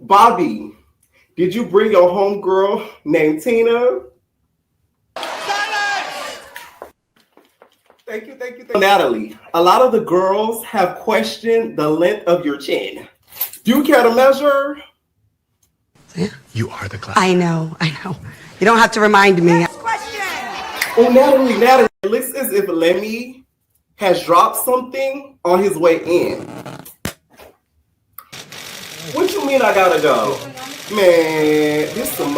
Bobby, did you bring your homegirl named Tina? Thank you. Natalie, a lot of the girls have questioned the length of your chin. Do you care to measure? Yeah. You are the class. I know. You don't have to remind me. Next question. Oh, Natalie, it looks as if Lemmy has dropped something on his way in. What you mean I gotta go? Man, this some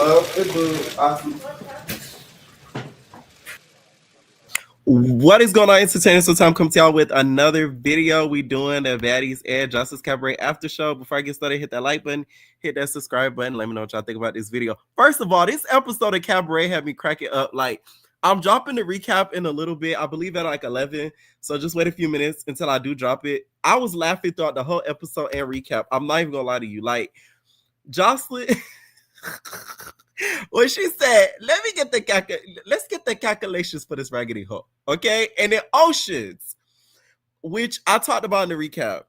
What is going on, entertainers? So time comes to y'all with another video. We doing the Baddies and Justice Cabaret Aftershow. Before I get started, hit that like button, hit that subscribe button. Let me know what y'all think about this video. First of all, this episode of Cabaret had me cracking up. Like, I'm dropping the recap in a little bit. I believe at like 11. So just wait a few minutes until I do drop it. I was laughing throughout the whole episode and recap. I'm not even gonna lie to you. Like, Joseline, when she said, let's get the calculations for this raggedy hoe. Okay. And then Oceans, which I talked about in the recap.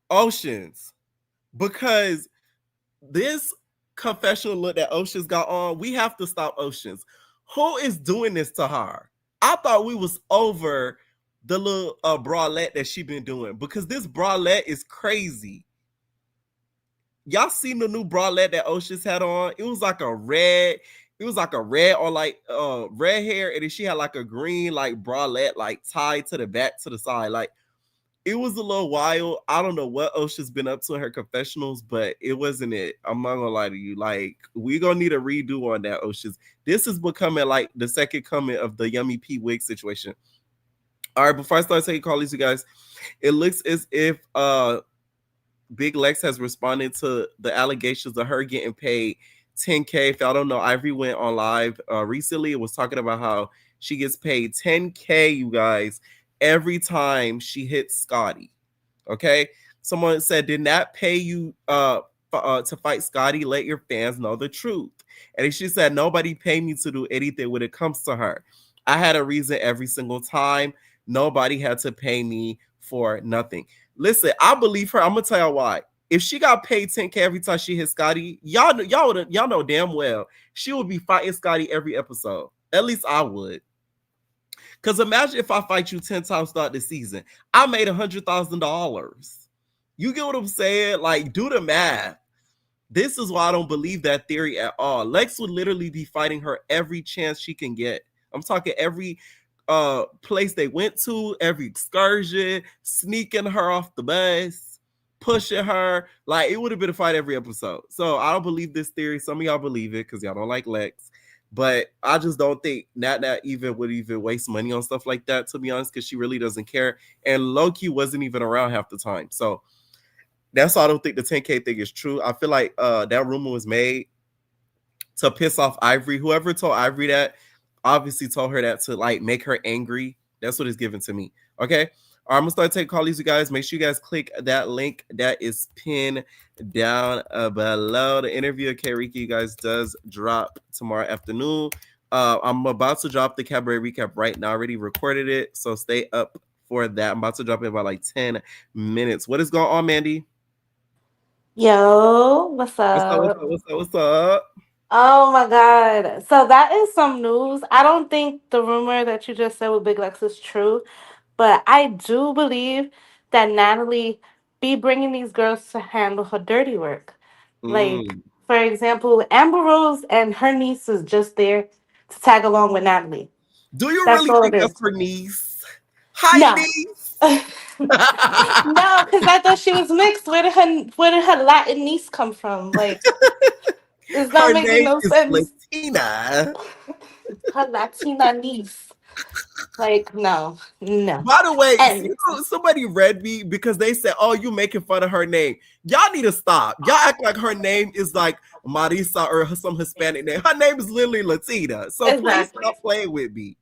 Oceans, because this confessional look that Oceans got on, we have to stop Oceans. Who is doing this to her? I thought we was over the little bralette that she been doing, because this bralette is crazy. Y'all seen the new bralette that Oceans had on? It was like a red or like red hair, and then she had like a green like bralette like tied to the back to the side. Like, it was a little wild. I don't know what Ocean's been up to in her confessionals, but it wasn't it. I'm not gonna lie to you. Like, we gonna need a redo on that, Ocean's. This is becoming like the second coming of the Yummy P wig situation. All right, before I start taking calls, you guys, it looks as if Big Lex has responded to the allegations of her getting paid $10K. If y'all don't know, Ivory went on live recently. It was talking about how she gets paid $10K, you guys, every time she hits Scotty. Okay, someone said, did not pay you to fight Scotty. Let your fans know the truth. And she said, nobody paid me to do anything when it comes to her. I had a reason every single time. Nobody had to pay me for nothing. Listen, I believe her. I'm gonna tell y'all why. If she got paid $10K every time she hit Scotty, y'all know damn well she would be fighting Scotty every episode. At least I would. Because imagine if I fight you 10 times throughout the season. I made $100,000. You get what I'm saying? Like, do the math. This is why I don't believe that theory at all. Lex would literally be fighting her every chance she can get. I'm talking every place they went to, every excursion, sneaking her off the bus, pushing her. Like, it would have been a fight every episode. So I don't believe this theory. Some of y'all believe it because y'all don't like Lex. But I just don't think Nat even would even waste money on stuff like that, to be honest, because she really doesn't care. And Loki wasn't even around half the time. So that's why I don't think the 10K thing is true. I feel like that rumor was made to piss off Ivory. Whoever told Ivory that obviously told her that to like make her angry. That's what it's given to me. Okay. All right, I'm gonna start taking calls, you guys. Make sure you guys click that link that is pinned down below. The interview of Kariki, you guys, does drop tomorrow afternoon. I'm about to drop the Cabaret recap right now. I already recorded it, so stay up for that. I'm about to drop it in about like 10 minutes. What is going on, Mandy? Yo, what's up? What's up? Oh my God. So that is some news. I don't think the rumor that you just said with Big Lex is true, but I do believe that Natalie be bringing these girls to handle her dirty work. Like, for example, Amber Rose and her niece is just there to tag along with Natalie. Do you really think that's her niece? Hi, No. niece. No, because I thought she was mixed. Where did her Latin niece come from? Like, it's not making no sense. Latina. Her Latina niece. Like, no. By the way, somebody read me because they said, oh, you making fun of her name. Y'all need to stop. Y'all act like her name is like Marisa or some Hispanic name. Her name is literally Latina. So please stop playing with me.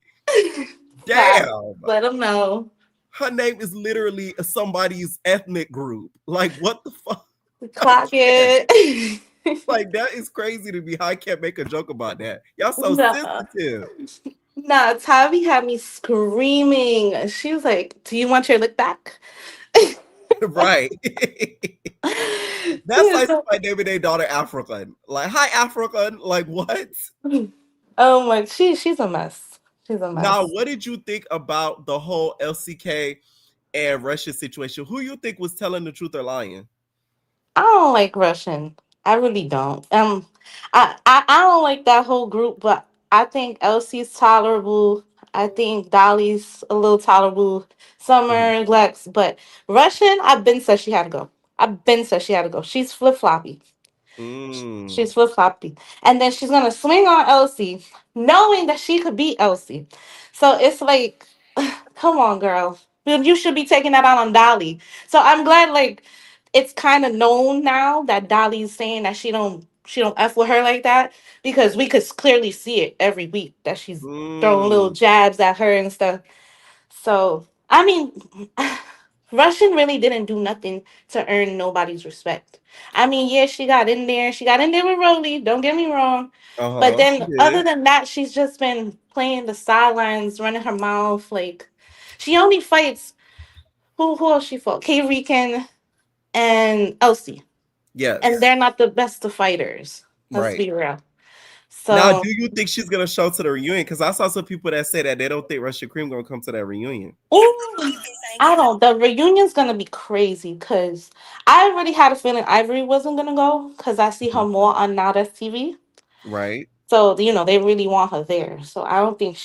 Damn. Let them know. Her name is literally somebody's ethnic group. Like, what the fuck? Clock it. Like, that is crazy to me. How I can't make a joke about that. Y'all so sensitive. Nah, Tavi had me screaming. She was like, do you want your lick back? Right. That's like somebody naming their daughter African. Like, hi African. Like what? Oh my, she's a mess. She's a Now, mess. what did you think about the whole LCK and Russian situation? Who you think was telling the truth or lying? I don't like Russian. I really don't. I don't like that whole group, but I think Elsie's tolerable. I think Dolly's a little tolerable. Mhm. Summer, Lex, but Russian, I've been said she had to go. I've been said she had to go. She's flip floppy. Mm. She's flip floppy. And then she's gonna swing on Elsie, knowing that she could beat Elsie. So it's like, come on, girl. You should be taking that out on Dolly. So I'm glad like it's kind of known now that Dolly's saying that she don't F with her like that because we could clearly see it every week that she's throwing little Mm. jabs at her and stuff. So I mean Russian really didn't do nothing to earn nobody's respect. I mean, yeah, she got in there. She got in there with Rolly. Don't get me wrong. But Uh-huh. She then, other did. than that, she's just been playing the sidelines, running her mouth. Like, she only fights who else she fought? K. Rican and Elsie, and Yes. they're not the best of fighters. Let's Right. be real. Now, So, do you think she's gonna show to the reunion? Because I saw some people that say that they don't think Russia Cream gonna come to that reunion. ooh, I don't. The reunion's gonna be crazy because I already had a feeling Ivory wasn't gonna go because I see her Mhm. more on Now That's TV. Right. So they really want her there. So I don't think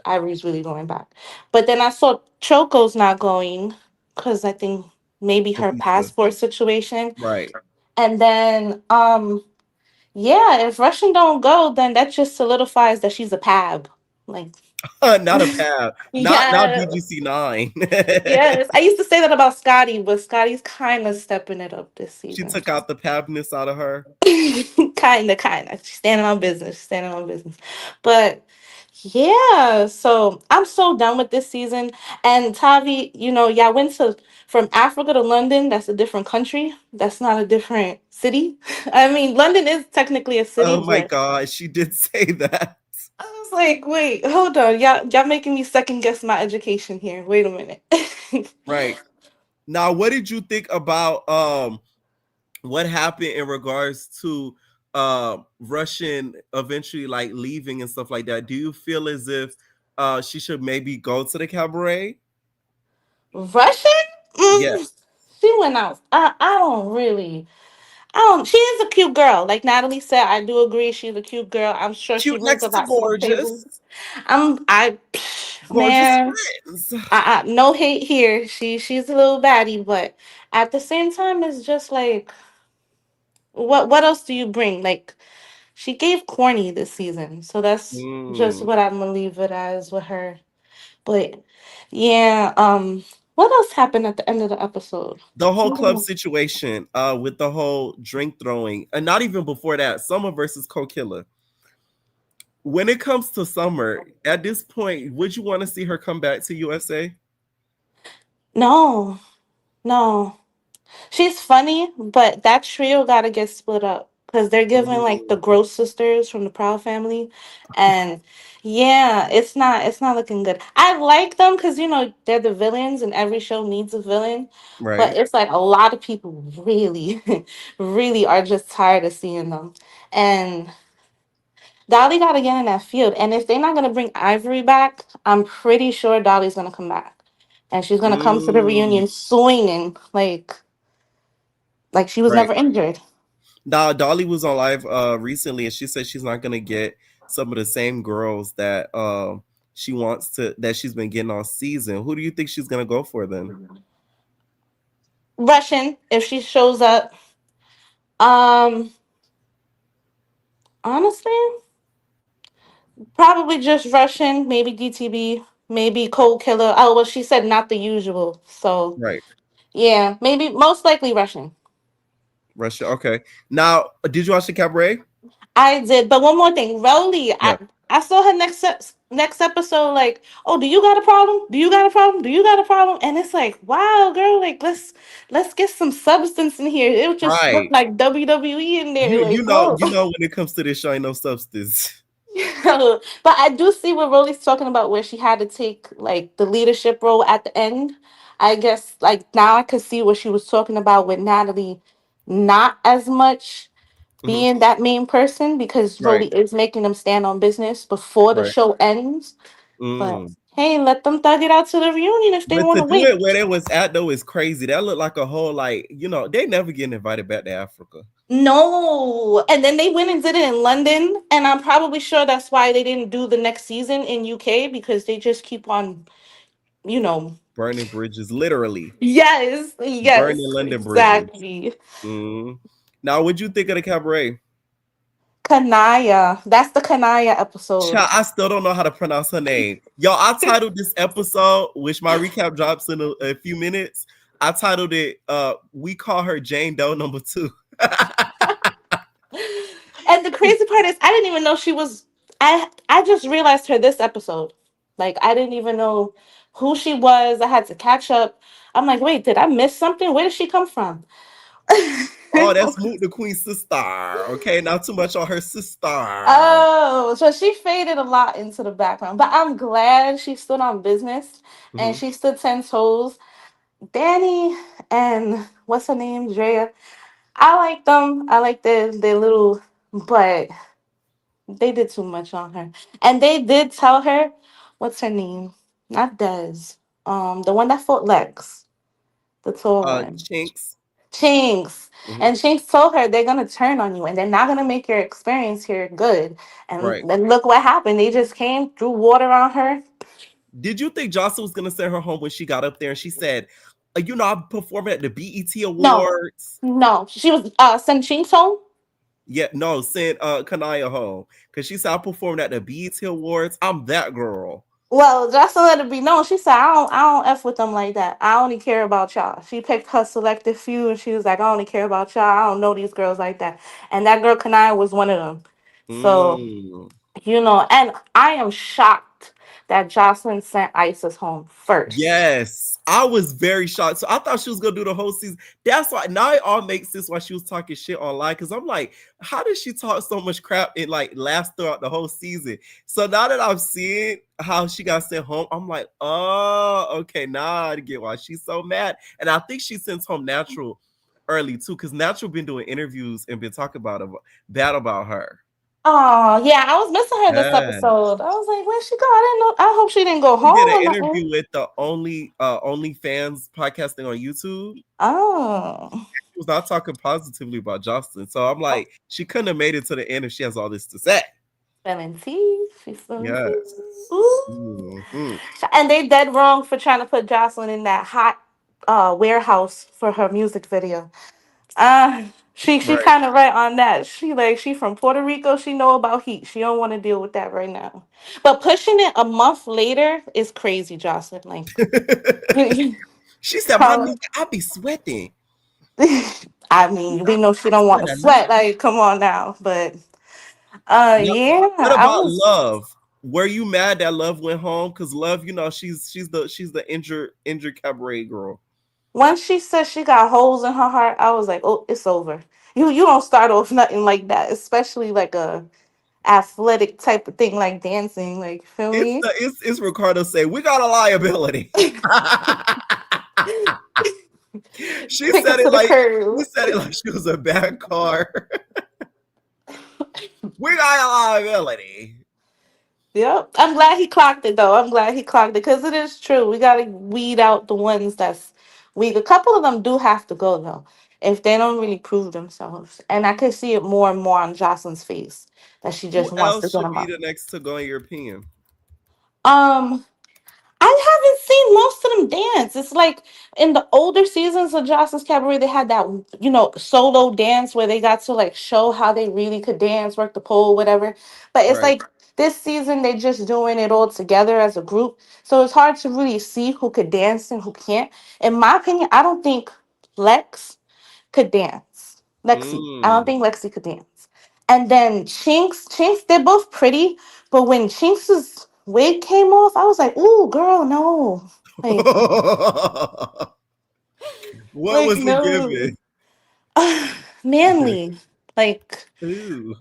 Ivory's really going back. But then I saw Choco's not going because I think maybe The her visa. passport situation. Right. And then yeah, if Russian don't go, then that just solidifies that she's a pab. Like Not a pal. Not now yeah, DGC9. yes. I used to say that about Scotty, but Scotty's kind of stepping it up this She season. took out the pabness out of her. Kinda. She's standing on business. She's standing on business. But yeah, so I'm so done with this season. And Tavi, y'all went to from Africa to London. That's a different country. That's not a different city. I mean, London is technically a city, Oh my but god, she did say that. I was like, wait, hold on. Y'all making me second guess my education here. Wait a minute. Right. Now, what did you think about what happened in regards to Russian eventually like leaving and stuff like that? Do you feel as if she should maybe go to the cabaret? Russian? Yes. She went out. I don't really. She is a cute girl. Like Natalie said, I do agree she's a cute girl. I'm sure she Cute brings a next to lot to the gorgeous. table. I Gorgeous man, friends. no hate here. She's a little baddie, but at the same time, it's just like, what else do you bring? Like she gave corny this season, so that's just Mm. what I'm gonna leave it as with her. But yeah, what else happened at the end of the episode? The whole club situation with the whole drink throwing, and not even before that, Summer versus Co-Killer. When it comes to Summer, at this point, would you want to see her come back to USA? No, no. She's funny, but that trio gotta get split up because they're giving like the Mm. Gross sisters from the Proud family, and yeah, it's not looking good. I like them because they're the villains, and every show needs a villain. But Right. it's like a lot of people really, really are just tired of seeing them, and Dolly gotta get in that field. And if they're not gonna bring Ivory back, I'm pretty sure Dolly's gonna come back, and she's gonna come to the Mm. reunion swinging like she was Right. never injured. Now, Dolly was on live recently, and she said she's not gonna get some of the same girls that she wants to that she's been getting all season. Who do you think she's gonna go for then? Russian, if she shows up. Um, Honestly, probably just Russian, maybe DTB, maybe Cold Killer. Oh, well, she said not the usual. So Right. yeah, maybe most likely Russian. Russia. Okay. Now, did you watch the cabaret? I did, but one more thing, Rolly. Yeah. I saw her next episode. Like, oh, do you got a problem? Do you got a problem? Do you got a problem? And it's like, wow, girl, like let's get some substance in here. It just looked Right. like WWE in there. You Like, you know whoa. you know when it comes to this show, ain't no substance. But I do see what Rolly's talking about, where she had to take like the leadership role at the end. I guess like now I could see what she was talking about with Natalie not as much being that main person because Right. Dolly is making them stand on business before the Right. show ends. But Mm. hey, let them thug it out to the reunion if they But want to to do wait. it where they was at though is crazy. That looked like a whole they never getting invited back to Africa. No, and then they went and did it in London, and I'm probably sure that's why they didn't do the next season in UK because they just keep on, you know. Burning bridges, literally. Yes, Burning yes, London bridges. exactly. Mm. Now, what'd you think of the cabaret? Kanaya, that's the Kanaya episode. Child, I still don't know how to pronounce her name. Y'all, I titled this episode, which my recap drops in a few minutes. I titled it We Call Her Jane Doe number 2. And the crazy part is, I didn't even know she was. I just realized her this episode. Like I didn't even know who she was. I had to catch up. I'm like, wait, did I miss something? Where did she come from? Oh, that's Moot the Queen sister. Okay, not too much on her sister. Oh, so she faded a lot into the background, but I'm glad she stood on business and Mhm. she stood 10 toes. Danny and what's her name, Drea. I like them. I like their little, but they did too much on her. And they did tell her, what's her name? Not Des. The one that fought Lex, the tall one. Chinks. Chinks. Mhm. And Chinks told her they're gonna turn on you and they're not gonna make your experience here good. And Right. then look what happened. They just came, threw water on her. Did you think Jocelyn was gonna send her home when she got up there and she said, I'm performing at the BET No, Awards? no. She was sent Chinks home. Yeah, no, send Kanaya home. Cause she said I'm performing at the BET Awards. I'm that girl. Well, Jocelyn let it be known. She said, I don't F with them like that. I only care about y'all. She picked her selective few and she was like, I only care about y'all. I don't know these girls like that. And that girl Kanaya was one of them. So, Mm. and I am shocked that Jocelyn sent Isis home first. Yes, I was very shocked. So I thought she was gonna do the whole season. That's why now it all makes sense why she was talking shit online. Cause I'm like, how did she talk so much crap and last throughout the whole season? So now that I'm seeing how she got sent home, I'm like, oh, okay, now I get why she's so mad. And I think she sends home Natural early too, because Natural been doing interviews and been talking bad about her. Oh, yeah, I was missing her this Yeah. episode. I was like, where'd she go? I didn't know. I hope she didn't go She did home an or nothing. interview with the only fans podcasting on YouTube. Oh. She was not talking positively about Jocelyn. So I'm like, she couldn't have made it to the end if she has all this to say. Spelling tea. She's spelling tea. Yes. Ooh. Mhm. And they dead wrong for trying to put Jocelyn in that hot warehouse for her music video. She Right. kind of right on that. She from Puerto Rico. She know about heat. She don't want to deal with that right now. But pushing it a month later is crazy, Jocelyn. Like, She said, my nigga, I be sweating. I mean, we know she I don't want sweat to a lot. sweat. Like, come on now. But Now, yeah, what I about was. Love? Were you mad that Love went home? Because Love, she's the injured cabaret girl. Once she said she got holes in her heart, I was like, oh, it's over. You don't start off nothing like that, especially like a athletic type of thing like dancing. Like, feel me? It's Ricardo say we got a liability. She Take said it to it the like curb. she was a bad car. We got a liability. Yep. I'm glad he clocked it though. I'm glad he clocked it because it is true. We gotta weed out the ones that's weak. A couple of them do have to go though, if they don't really prove themselves. And I could see it more and more on Jocelyn's face that she Who just wants to else get should them be up. the next to go in your opinion? Um, I haven't seen most of them dance. It's like in the older seasons of Johnson's Cabaret, they had that, solo dance where they got to like show how they really could dance, work the pole, whatever. But it's Right. like this season, they just doing it all together as a group. So it's hard to really see who could dance and who can't. In my opinion, I don't think Lex could dance. Lexi. I don't Mm. think Lexi could dance. And then Chinks, they're both pretty, but when Chinks's wig came off, I was like, "Ooh, girl, no, like, What like was it no, giving? manly, like." Ooh.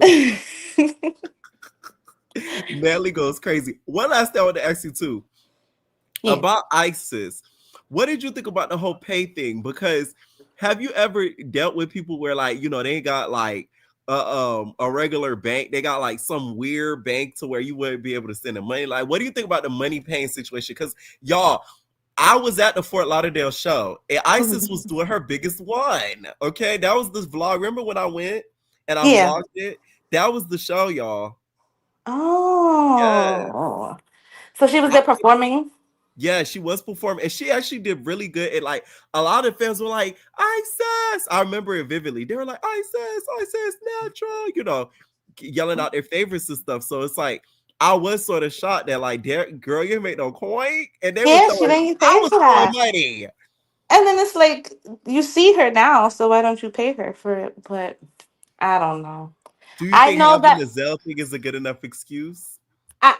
Natalie goes crazy. One last thing I want to ask you too Yeah. about ISIS. What did you think about the whole pay thing? Because have you ever dealt with people where like, you know, they got like a regular bank, they got like some weird bank to where you wouldn't be able to send them money? Like, what do you think about the money paying situation? Because y'all, I was at the Fort Lauderdale show and Isis was doing her biggest one. Okay, that was this vlog. Remember when I went and I Yeah. vlogged it? That was the show, y'all. Yes. Oh. So she was there performing? Yeah, she was performing, and she actually did really good. And like a lot of fans were like, "Isis!" I remember it vividly. They were like, "Isis, Isis, natural," you know, yelling out their favorites and stuff. So it's like I was sort of shocked that like, girl, you make no coin, and they were Yeah, she throwing. didn't get I paid was for throwing that. money. And then it's like you see her now, so why don't you pay her for it? But I don't know. Do you I think know having that the Zell thing is a good enough excuse?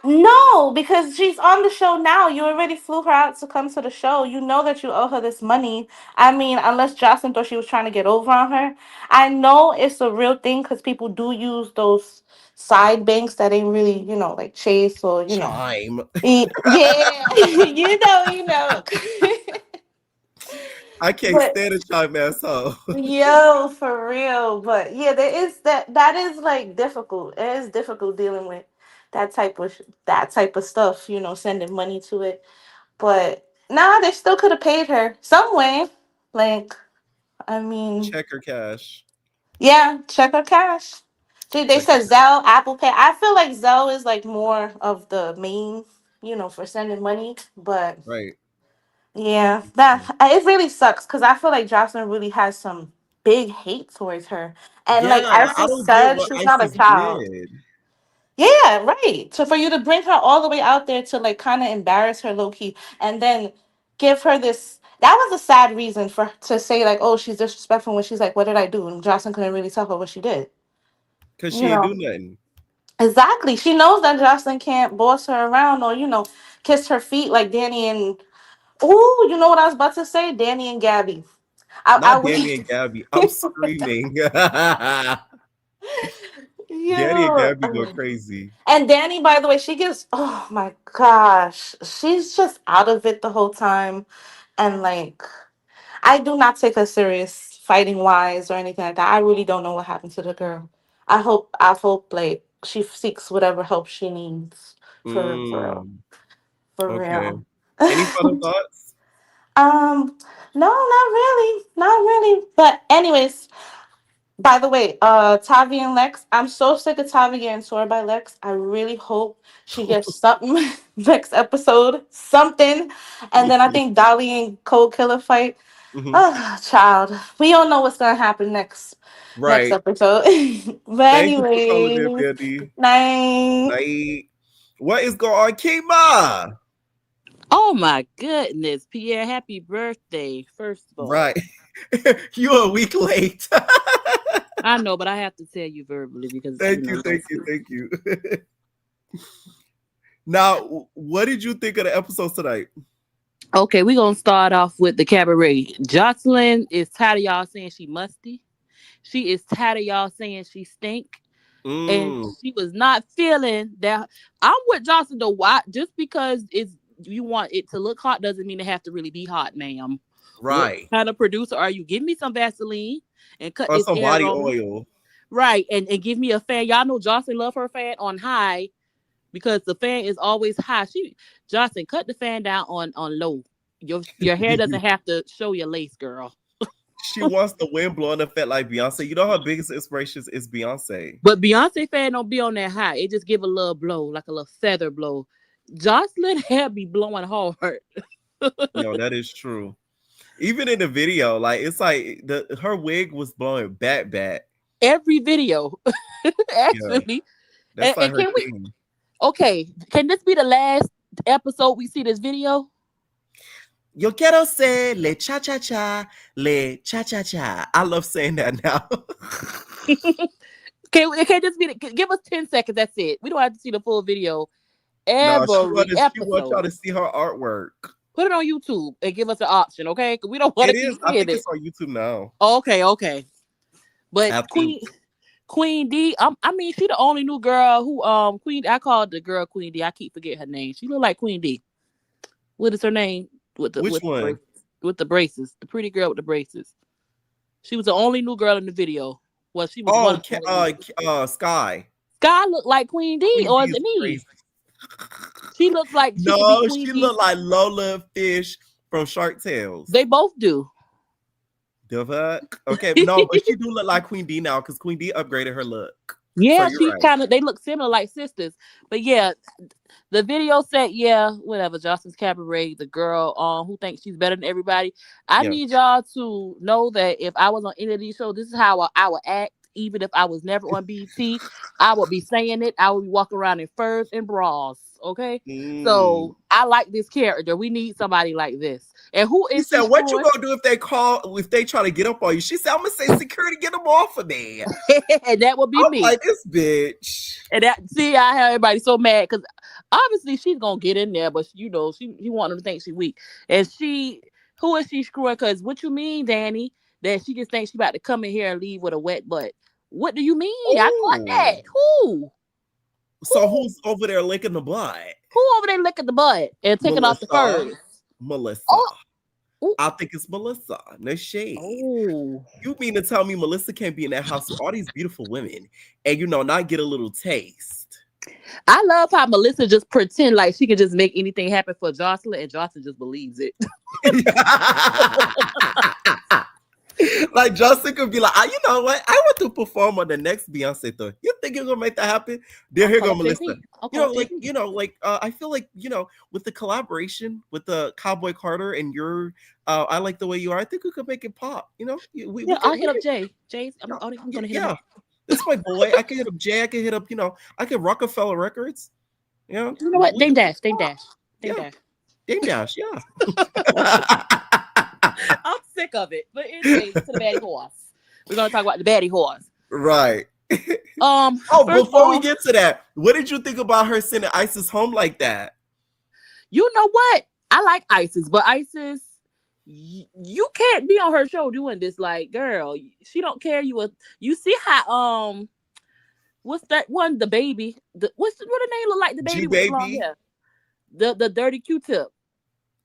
no, because she's on the show now. You already flew her out to come to the show. You know that you owe her this money. I mean, unless Jocelyn thought she was trying to get over on her. I know it's a real thing because people do use those side banks that ain't really, like Chase or, Chime. Yeah, you know. I can't But stand a chime asshole. yo, for real. But yeah, there is that is like difficult. It is difficult dealing with that type of stuff, sending money to it. But nah, they still could have paid her some way. Like, I mean, Check or cash. yeah, check or cash. They Check or said cash. Zelle, Apple Pay. I feel like Zelle is like more of the main, for sending money. But Right. yeah, that it really sucks because I feel like Jocelyn really has some big hate towards her. And like Yeah, I Isis don't get said, what she's not a ISIS child. did. Yeah, right. So for you to bring her all the way out there to like kind of embarrass her low key and then give her this, that was a sad reason for to say like, oh, she's disrespectful when she's like, what did I do? And Jocelyn couldn't really tell her what she did. Because You she ain't know. do nothing. Exactly. She knows that Jocelyn can't boss her around or, kiss her feet like Danny and oh, you know what I was about to say? Danny and Gabby. I Not would Danny and Gabby. I'm screaming. Danny and yo. Gabby go crazy. And Danny, by the way, she gets, oh my gosh, she's just out of it the whole time. And like, I do not take her serious fighting wise or anything like that. I really don't know what happened to the girl. I hope like she seeks whatever help she needs for real, Mm, for okay. real. Any final thoughts? No, not really. But anyways, by the way, Tavi and Lex, I'm so sick of Tavi getting sore by Lex. I really hope she gets something next episode, something. And then I think Dolly and Cold Killer fight. Mhm. Oh, child, we don't know what's gonna happen next Right. episode. But Thank you for calling in, anyways, Betty. night. Night. What is going on, Kima? Oh my goodness, Pierre, happy birthday, first of all. Right. You a week late. I know, but I have to tell you verbally because, Thank you, thank you, thank you. Now, what did you think of the episode tonight? Okay, we're going to start off with the cabaret. Jocelyn is tired of y'all saying she musty. She is tired of y'all saying she stink. And Mm, she was not feeling that. I'm with Jocelyn though. Why? Just because you want it to look hot doesn't mean it have to really be hot, ma'am. What right. kind of producer are you? Give me some Vaseline and cut Or this some air body on. oil. Right. And give me a fan. Y'all know Jocelyn love her fan on high because the fan is always high. Jocelyn, cut the fan down on low. Your hair doesn't have to show your lace, girl. She wants the wind blowing effect like Beyonce. You know her biggest inspiration is Beyonce. But Beyonce fan don't be on that high. It just give a little blow, like a little feather blow. Jocelyn hair be blowing hard. No, that is true. Even in the video, like it's like her wig was blowing back. Every video, Yeah, actually. that's like And her can we? thing. Okay, can this be the last episode we see this video? Yo quiero ser le cha cha cha, le cha cha cha. I love saying that now. Can this be? Give us 10 seconds. That's it. We don't have to see the full video No, every she wants y'all episode. to see her artwork. Put it on YouTube and give us an option, okay? Because we don't want It to keep is. I seeing think it. it's on YouTube now. Okay. But I think. Queen D, I mean, she the only new girl who Queen. I called the girl Queen D. I keep forgetting her name. She look like Queen D. What is her name? With the Which with the one? braces. With the braces. The pretty girl with the braces. She was the only new girl in the video. Well, she was one Oh, of the only Sky. Sky looked like Queen D, Queen or D is it is me? crazy. She looks like she could be No, Queen she D. looked like Lola Fish from Shark Tales. They both do. The fuck? Okay, no, but she do look like Queen D now because Queen D upgraded her look. Yeah, So she right. kind of, they look similar like sisters. But yeah, the video said, yeah, whatever, Justin's Cabaret, the girl who thinks she's better than everybody. I need y'all to know that if I was on any of these shows, this is how I would act. Even if I was never on BET, I would be saying it. I would be walking around in furs and bras. Okay, so I like this character. We need somebody like this. And who is she said, "What you gonna do if they try to get up on you?" She said, "I'm gonna say security, get them off of me." And that would be me. Like this bitch. And that, see, I have everybody so mad because obviously she's gonna get in there, but you know she want them to think she weak. And who is she screwing? Because what you mean, Danny, that she just thinks she about to come in here and leave with a wet butt? What do you mean? Ooh. I caught that. Who? So who's over there licking the butt? Who over there licking the butt and taking off the furs? Melissa. Oh. I think it's Melissa. No shade. Oh. You mean to tell me Melissa can't be in that house with all these beautiful women and not get a little taste? I love how Melissa just pretend like she can just make anything happen for Joseline, and Joseline just believes it. Like Justin could be like, you know what? I want to perform on the next Beyonce tour. You think you're gonna make that happen? There, here go Melissa. I feel like with the collaboration with the Cowboy Carter and your, I like the way you are. I think we could make it pop. I'll hit up Jay. I'm gonna hit him up. That's my boy. I can hit up Jay. I can hit up, I can Rockefeller Records. You know what? Dame Dash. Dame Dash. Yeah. I'm sick of it. But anyway, to the baddie horse. We're gonna talk about the baddie horse. Right. Before we get to that, what did you think about her sending Isis home like that? You know what? I like Isis, but Isis, you can't be on her show doing this. Like, girl, she don't care. You see how what's that one? The baby. What the name look like? The baby with long hair. The dirty Q-tip.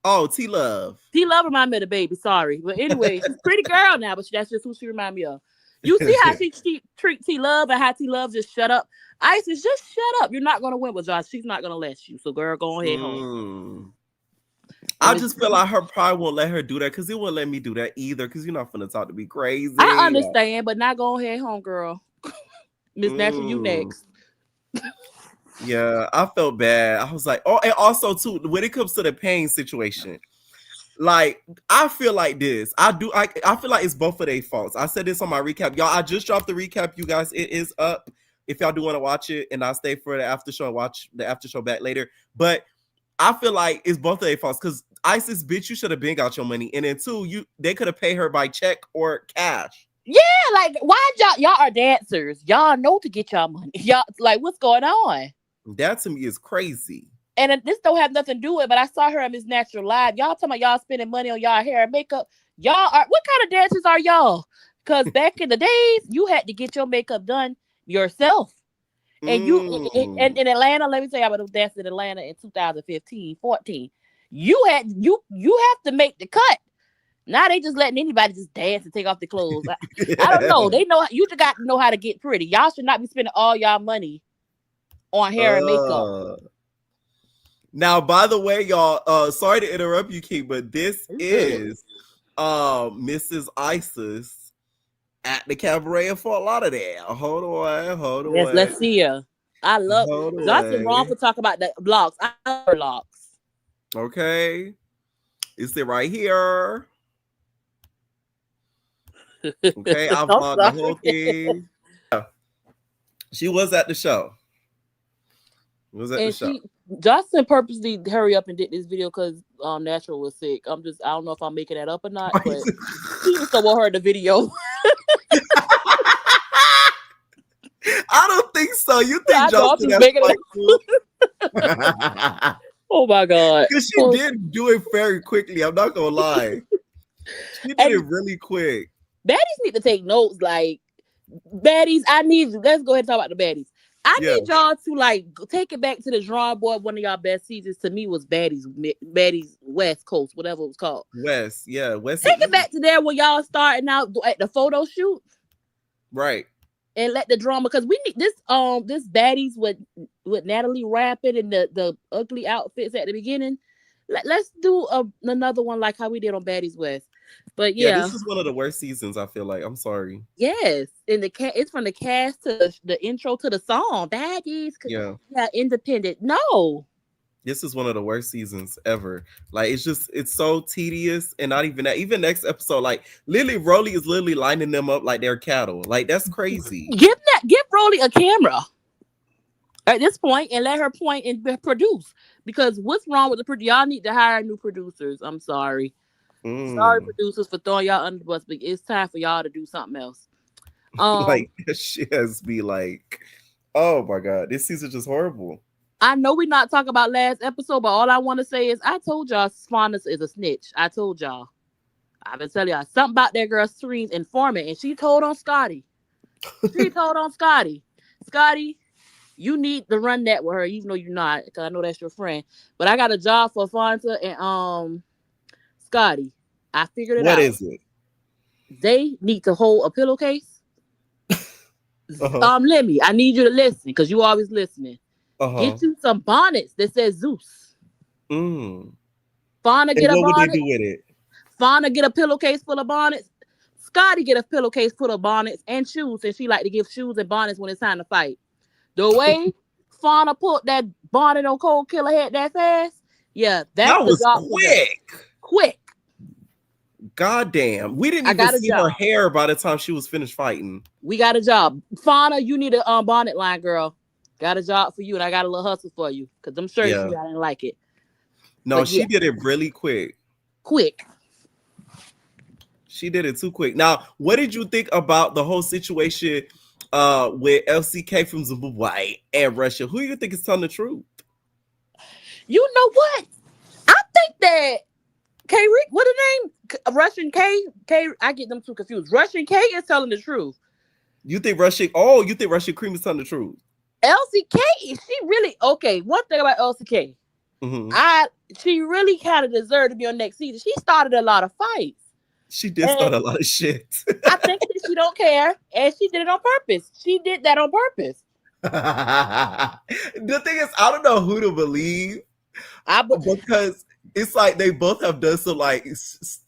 Oh, T-Love. T-Love remind me of the baby. Sorry, but anyway, she's a pretty girl now. But that's just who she remind me of. You see how she treat T-Love and how T-Love just shut up. Isis, just shut up. You're not gonna win with Josh. She's not gonna let you. So, girl, go ahead home. I just feel like her pride won't let her do that because it won't let me do that either. Because you're not finna talk to me crazy. I understand, but not go ahead home, girl. Miss Natural, you next. Yeah, I felt bad. I was like, oh, and also too, when it comes to the pain situation, like I feel like this. I feel like it's both of their faults. I said this on my recap, y'all. I just dropped the recap, you guys. It is up if y'all do want to watch it, and I'll stay for the after show and watch the after show back later. But I feel like it's both of their faults because Isis, bitch, you should have been got your money, and then two, they could have paid her by check or cash. Yeah, like why y'all are dancers? Y'all know to get y'all money. Y'all like what's going on? That to me is crazy. And this don't have nothing to do with it, but I saw her in Miss Natural Live. Y'all talking about y'all spending money on y'all hair and makeup. Y'all are, what kind of dancers are y'all? Because back in the days, you had to get your makeup done yourself. And you in Atlanta, let me tell you, I was dancing in Atlanta in 2015, 14. You have to make the cut. Now they just letting anybody just dance and take off their clothes. I don't know. They know you just got to know how to get pretty. Y'all should not be spending all y'all money on hair and makeup. Now, by the way, y'all, sorry to interrupt you, King, but this is Mrs. Isis at the Cabaret in Fort Lauderdale. Hold on. Yes, let's see her. I love Justin wrong for talking about the vlogs. I love her vlogs. Okay. It's it right here. Okay, I've vlogged the whole thing. She was at the show. Justin purposely hurry up and did this video because Natural was sick. I don't know if I'm making that up or not, but he just don't want her in the video. I don't think so. You think Justin has Oh my God. Because she did do it very quickly. I'm not gonna lie. She did it really quick. Baddies need to take notes. Like, baddies, let's go ahead and talk about the baddies. I Yeah. need y'all to like take it back to the drawing board. One of y'all best seasons to me was Baddies West Coast, whatever it was called. West Take and it back to there when y'all starting out at the photo shoot. Right. And let the drama, because we need this baddies with Natalie rapping and the ugly outfits at the beginning. Let's do another one like how we did on Baddies West. But Yeah, yeah, this is one of the worst seasons, I feel like. I'm sorry. yes, and it's from the cast to the intro to the song Baddies. Yeah. Yeah, independent. No, This is one of the worst seasons ever. Like, it's so tedious, and not even that. Even next episode, like Lily Rowley is literally lining them up like they're cattle. Like, that's crazy. give Rolly a camera at this point and let her point and produce. Because what's wrong with the producer? Y'all need to hire new producers. I'm sorry. Sorry, producers, for throwing y'all under the bus, but it's time for y'all to do something else. Like, she has to be like, oh my god, this season just horrible. I know we're not talking about last episode, but all I want to say is I told y'all Fauna is a snitch. I told y'all. I've been telling y'all something about that girl Serene's informant, and she told on Scotty. Scotty, you need to run that with her, even though you're not, because I know that's your friend. But I got a job for Fonta and Scotty. I figured it out. What is it? They need to hold a pillowcase. Uh-huh. Lemmy, I need you to listen because you always listening. Uh-huh. Get you some bonnets that says Zeus. Fauna And get a what bonnet. would they do with it? Fauna get a pillowcase full of bonnets. Scotty get a pillowcase full of bonnets and shoes, and she like to give shoes and bonnets when it's time to fight. The way Fauna put that bonnet on Cold Killer head that fast, yeah, that was quick. God damn. We didn't even see her hair by the time she was finished fighting. We got a job. Fauna, you need a bonnet line, girl. Got a job for you, and I got a little hustle for you. Because I'm sure I didn't like it. No, but she did it really quick. She did it too quick. Now, what did you think about the whole situation with Elsie K from Zimbabwe and Russia? Who do you think is telling the truth? You know what? I think that what the name? Russian K? I get them too confused. Russian K is telling the truth. You think Russian Cream is telling the truth? Elsie K, she really okay. One thing about Elsie K, she really kind of deserved to be on next season. She started a lot of fights. She did start a lot of shit. I think that she don't care, and she did it on purpose. She did that on purpose. The thing is, I don't know who to believe because it's like they both have done some like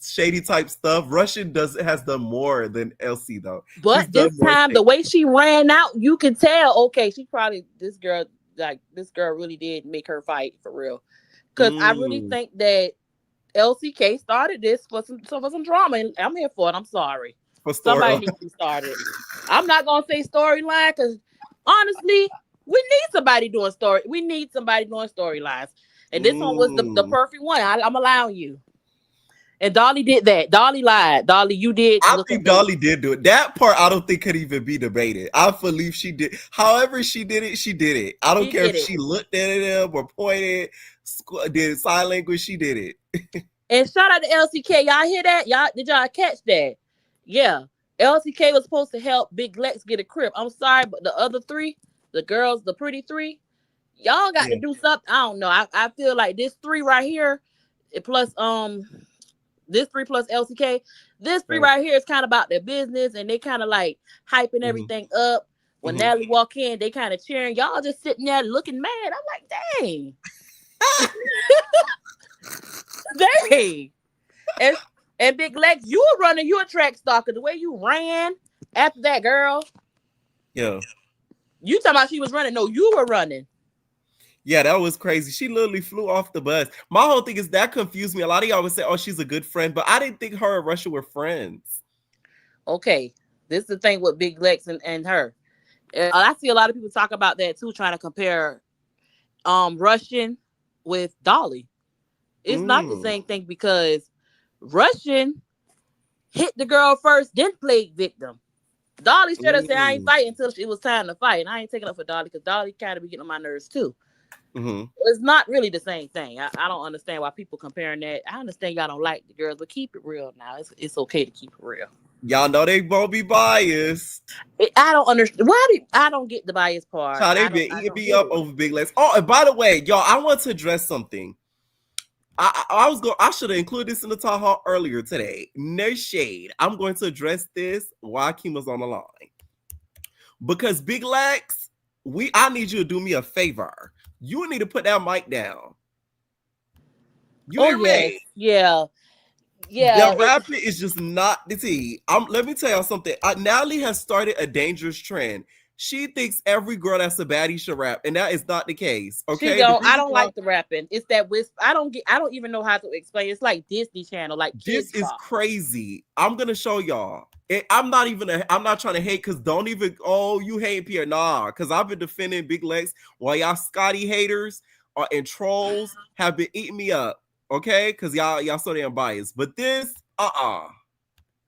shady type stuff. Russian has done more than Elsie though. But this time, the way she ran out, you can tell. Okay, she probably this girl really did make her fight for real. Because I really think that LCK started this for some drama, and I'm here for it. I'm sorry. Somebody needs to start it. I'm not gonna say storyline because honestly, we need somebody doing story. We need somebody doing storylines, and this one was the perfect one. I'm allowing you. And Dolly did that. Dolly lied. Dolly, you did. I think Dolly did do it. That part I don't think could even be debated. I believe she did. However she did it, she did it. I don't care if she looked at him or pointed, did sign language. She did it. And shout out to LCK. Y'all hear that? Did y'all catch that? Yeah. LCK was supposed to help Big Lex get a crib. I'm sorry, but the other three, the girls, the pretty three, y'all got to do something. I don't know. I feel like this three right here, plus this three plus LCK, this three right here is kind of about their business, and they kind of like hyping everything up. When Natalie walk in, they kind of cheering. Y'all just sitting there looking mad. I'm like, dang. Dang. And Big Lex, you a track stalker. The way you ran after that girl. Yeah. You talking about she was running. No, you were running. Yeah, that was crazy. She literally flew off the bus. My whole thing is that confused me. A lot of y'all would say, oh, she's a good friend, but I didn't think her and Russia were friends. Okay. This is the thing with Big Lex and her. I see a lot of people talk about that too, trying to compare Russian with Dolly. It's not the same thing because Russian hit the girl first, then played victim. Dolly straight up said, I ain't fighting until it was time to fight. And I ain't taking up for Dolly because Dolly kind of be getting on my nerves too. It's not really the same thing. I don't understand why people comparing that. I understand y'all don't like the girls, but keep it real now. It's okay to keep it real. Y'all know they both be biased. I don't understand. I don't get the bias part. Child, they I been don't eating me get up it. over Big Legs. Oh, and by the way, y'all, I want to address something. I should have included this in the talk hall earlier today. No shade. I'm going to address this while Kima's on the line. Because Big Legs, I need you to do me a favor. You need to put that mic down. You hear me? Yeah. The rapping is just not the tea. Let me tell y'all something. Natalie has started a dangerous trend. She thinks every girl that's a baddie should rap, and that is not the case. Okay, She don't. I don't like the rapping. It's that whisper. I don't even know how to explain. It's like Disney Channel, like kids. This is crazy. I'm gonna show y'all. I'm not trying to hate, because don't even. Oh, you hate Pierre? Nah, because I've been defending Big Legs while y'all Scotty haters and trolls have been eating me up. Okay, because y'all so damn biased. But this,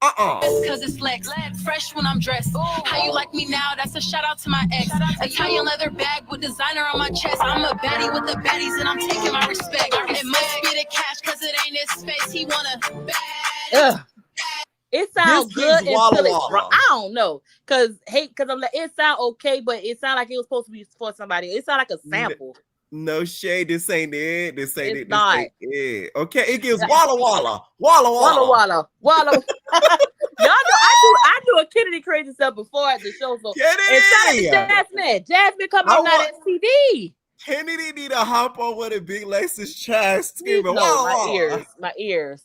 Cause it's Lex, fresh when I'm dressed. How you like me now? That's a shout out to my ex. Italian leather bag with designer on my chest. I'm a baddie with the baddies and I'm taking my respect. It must be the cash cause it ain't his space. He wanna bad. It sounds good until it's wrong. I don't know, cause I'm like, it sound okay, but it sound like it was supposed to be for somebody. It sound like a sample. No shade. This ain't it. This ain't it's it. This not. ain't it. Okay, it gives Walla Walla. Walla Walla. Walla Walla. Y'all know I do a Kennedy crazy stuff before at the show. So Kennedy. Jasmine coming on that CD. Kennedy need to hop on with a Big Lexus chest screaming. No, my ears.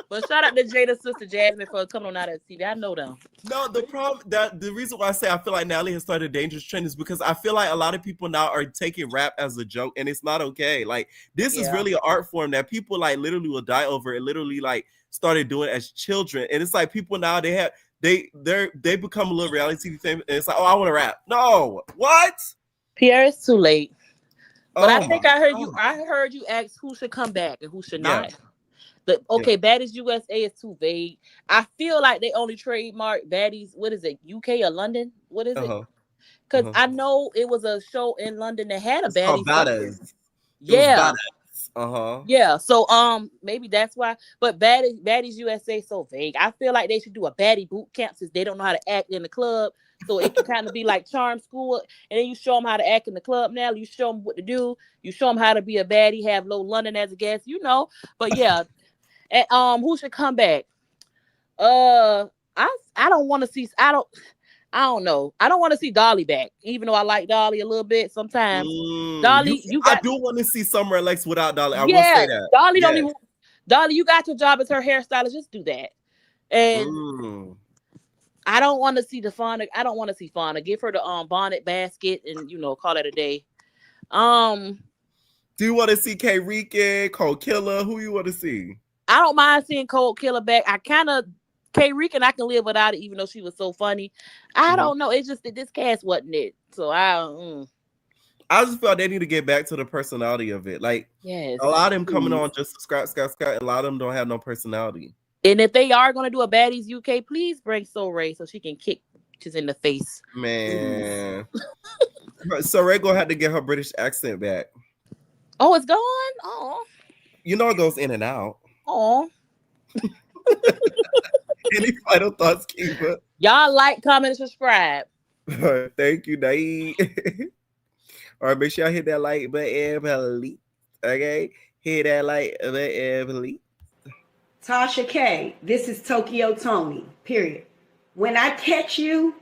But shout out to Jada's sister Jasmine for coming on out at TV. I know them. No, the problem the reason why I say I feel like Natalie has started a dangerous trend is because I feel like a lot of people now are taking rap as a joke, and it's not okay. Like, this is really an art form that people like literally will die over. It literally like started doing as children, and it's like people now they become a little reality famous, and it's like, oh, I want to rap. No, what? Pierre, it's too late. But I think I heard you ask who should come back and who should not. Baddies USA is too vague. I feel like they only trademark Baddies. What is it? UK or London? What is it? Because I know it was a show in London that had a Baddies. Yeah. Yeah. So maybe that's why. But Baddies USA is so vague. I feel like they should do a baddie boot camp since they don't know how to act in the club. So it can kind of be like charm school, and then you show them how to act in the club. Now you show them what to do. You show them how to be a baddie. Have Low London as a guest. But yeah. And who should come back? I don't want to see. I don't know. I don't want to see Dolly back, even though I like Dolly a little bit sometimes. Dolly, I do want to see Summer Lex without Dolly. I will say that. Dolly don't even. Dolly, you got your job as her hairstylist. Just do that. And I don't want to see the Fauna. I don't want to see Fauna. Give her the bonnet basket and call that a day. Do you want to see K Rican, Cold Killer? Who you want to see? I don't mind seeing Cold Killer back. I kind of K Rican, I can live without it, even though she was so funny. I don't know. It's just that this cast wasn't it. So I just felt they need to get back to the personality of it. Like, a lot of them coming on just Scott. A lot of them don't have no personality. And if they are going to do a Baddies UK, please bring Soul Ray so she can kick bitches in the face. Man. So Ray gonna have to get her British accent back. Oh, it's gone? Oh. It goes in and out. Oh. Any final thoughts, Kiva? Y'all like, comment, and subscribe. Thank you, Naeem. All right, make sure y'all hit that like button, please. Okay? Hit that like button, please. Tasha K, this is Tokyo Tony, period. When I catch you,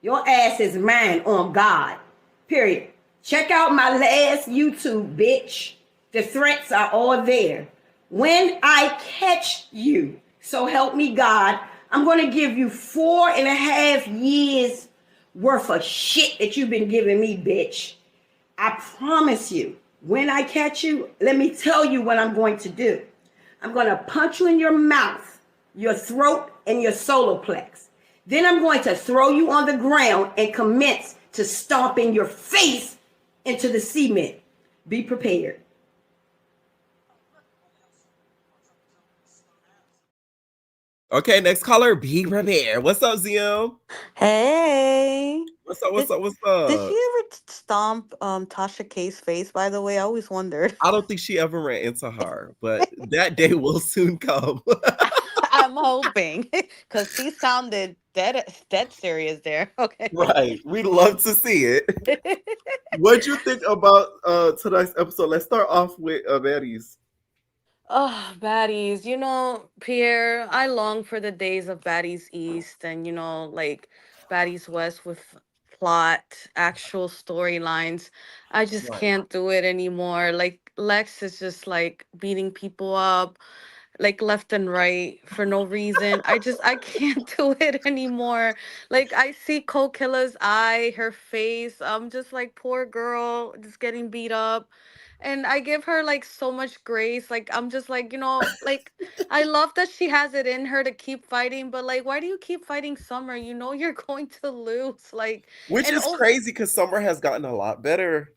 your ass is mine on God, period. Check out my last YouTube, bitch. The threats are all there. When I catch you, so help me God, I'm going to give you 4.5 years worth of shit that you've been giving me, bitch. I promise you, when I catch you, let me tell you what I'm going to do. I'm going to punch you in your mouth, your throat, and your solar plex. Then I'm going to throw you on the ground and commence to stomping your face into the cement. Be prepared. Okay, next caller, be prepared. What's up, Zim? Hey. What's up? Did she ever stomp Tasha K's face, by the way? I always wondered. I don't think she ever ran into her, but that day will soon come. I'm hoping because she sounded dead serious there. Okay. Right. We love to see it. What'd you think about tonight's episode? Let's start off with Baddies. Oh, baddies. Pierre, I long for the days of baddies East and, like baddies West with plot, actual storylines. I just Right. can't do it anymore. Like, Lex is just like beating people up, like left and right for no reason. I can't do it anymore. Like, I see Cold Killer's eye, her face. I'm just like, poor girl, just getting beat up. And I give her like so much grace. Like, I'm just like, like, I love that she has it in her to keep fighting, but like, why do you keep fighting Summer? You know you're going to lose. Like, Which and is crazy because Summer has gotten a lot better.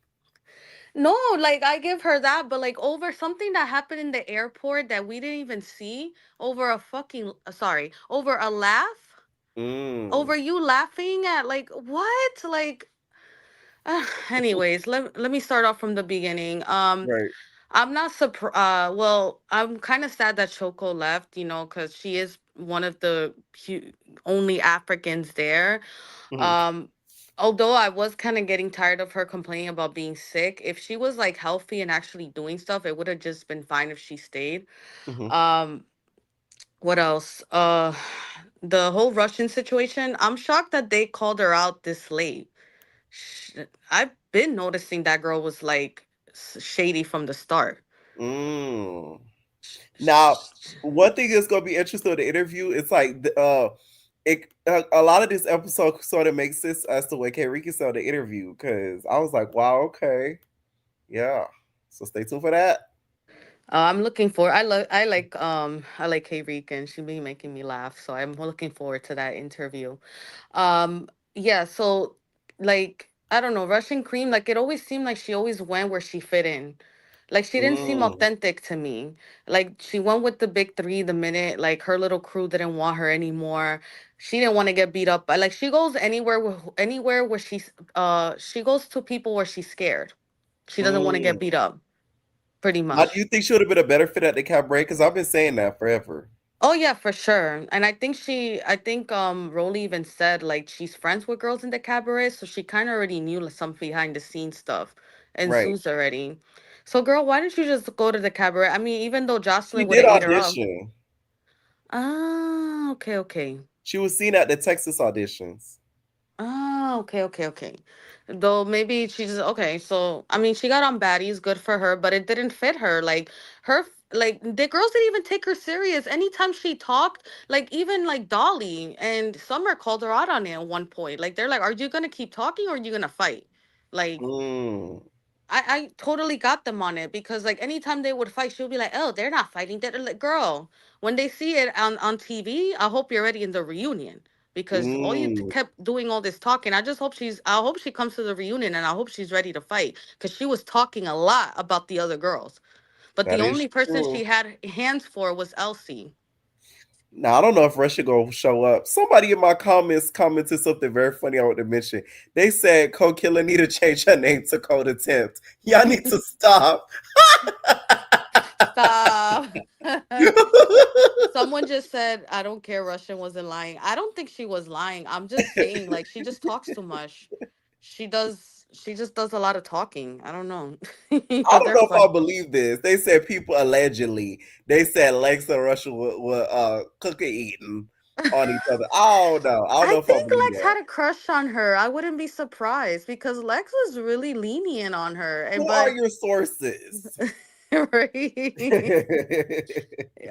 no, like I give her that, but like over something that happened in the airport that we didn't even see, over a fucking sorry, over a laugh, Mm, over you laughing at like what? Like anyways, let me start off from the beginning. right. I'm not surprised. Well, I'm kind of sad that Choco left, because she is one of the only Africans there. Hmm. Um, Although I was kind of getting tired of her complaining about being sick. If she was like healthy and actually doing stuff, it would have just been fine if she stayed. Hmm. Um, what else? The whole Russian situation. I'm shocked that they called her out this late. Sh- I've been noticing that girl was like shady from the start. Mm. Now, one thing that's gonna be interesting in the interview, it's like a lot of this episode sort of makes sense as to what K Riki said in the interview because I was like, wow, okay, yeah. So stay tuned for that. I'm looking for. I like Kay Rican. She be making me laugh, so I'm looking forward to that interview. Yeah. So, like, I don't know, Russian Cream. Like, it always seemed like she always went where she fit in. Like, she didn't seem Mm, authentic to me. Like, she went with the big three the minute like her little crew didn't want her anymore. She didn't want to get beat up. But like, she goes anywhere where she goes to people where she's scared. She doesn't want to get mm. beat up. Pretty Now, do much. you think she would have been a better fit at the cabaret? Because I've been saying that forever. Oh yeah, for sure. And I think Rolly even said like she's friends with girls in the cabaret, so she kind of already knew like, some behind the scenes stuff and Right. Zeus already. So girl, why don't you just go to the cabaret? I mean, even though She Jocelyn would did have ate her up. audition. Ah, okay, okay. She was seen at the Texas auditions. Ah, okay, okay, okay. Though maybe she's okay. So I mean, she got on baddies, good for her, but it didn't fit her. Like like the girls didn't even take her serious. Anytime she talked, like even like Dolly and Summer called her out on it at one point. Like they're like, "Are you gonna keep talking or are you gonna fight?" Like Mm, I totally got them on it because like anytime they would fight, she would be like, "Oh, they're not fighting." They're like, "Girl, when they see it on TV, I hope you're ready in the reunion because all you mm. kept doing all this talking. I hope she comes to the reunion and I hope she's ready to fight because she was talking a lot about the other girls, but the That is only person true. she had hands for was Elsie. Now I don't know if Russia gonna show up. Somebody in my comments commented something very funny I want to mention. They said Cold Killer need to change her name to Cold Attempt. Y'all need to stop. Stop. Someone just said, I don't care, Russian wasn't lying. I don't think she was lying. I'm just saying, like, she just talks too much. She just does a lot of talking. I don't know. I don't They're know if I fun. believe this. They said people allegedly. They said Lex and Russia were cooking eating on each other. I don't know. I don't I know if I think believe Lex that. had a crush on her. I wouldn't be surprised because Lex was really lenient on her. And Who are but your sources? right.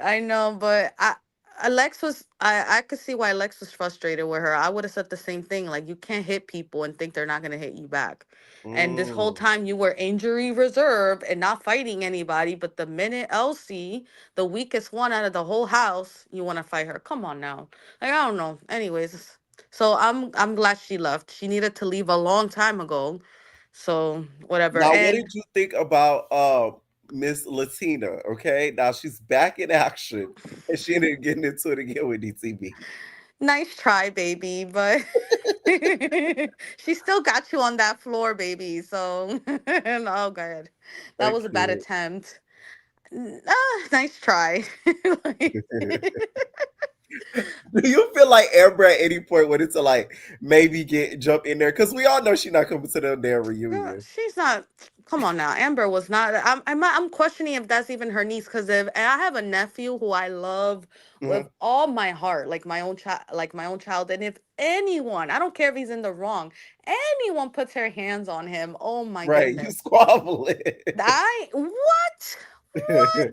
I know, but I could see why Lex was frustrated with her. I would have said the same thing. Like you can't hit people and think they're not gonna hit you back. And this whole Mm, time you were injury reserve and not fighting anybody, but the minute Elsie, the weakest one out of the whole house, you want to fight her. Come on now. Like I don't know. Anyways, so I'm glad she left. She needed to leave a long time ago. So whatever. Now, what And did you think about Miss Latina? Okay, now she's back in action, and she ended up getting into it again with DTB. nice try, baby, but she still got you on that floor, baby. So, oh, good. That Thank was a bad you. attempt. Nice try. Like, Do you feel like Amber at any point wanted to like maybe get jump in there? Because we all know she's not coming to the damn girl, reunion. she's not. Come on now, Amber was not. I'm questioning if that's even her niece because if and I have a nephew who I love with Mhm. all my heart, like my own child, and if anyone, I don't care if he's in the wrong, anyone puts their hands on him, oh my Right, you goodness, squabbling. I what what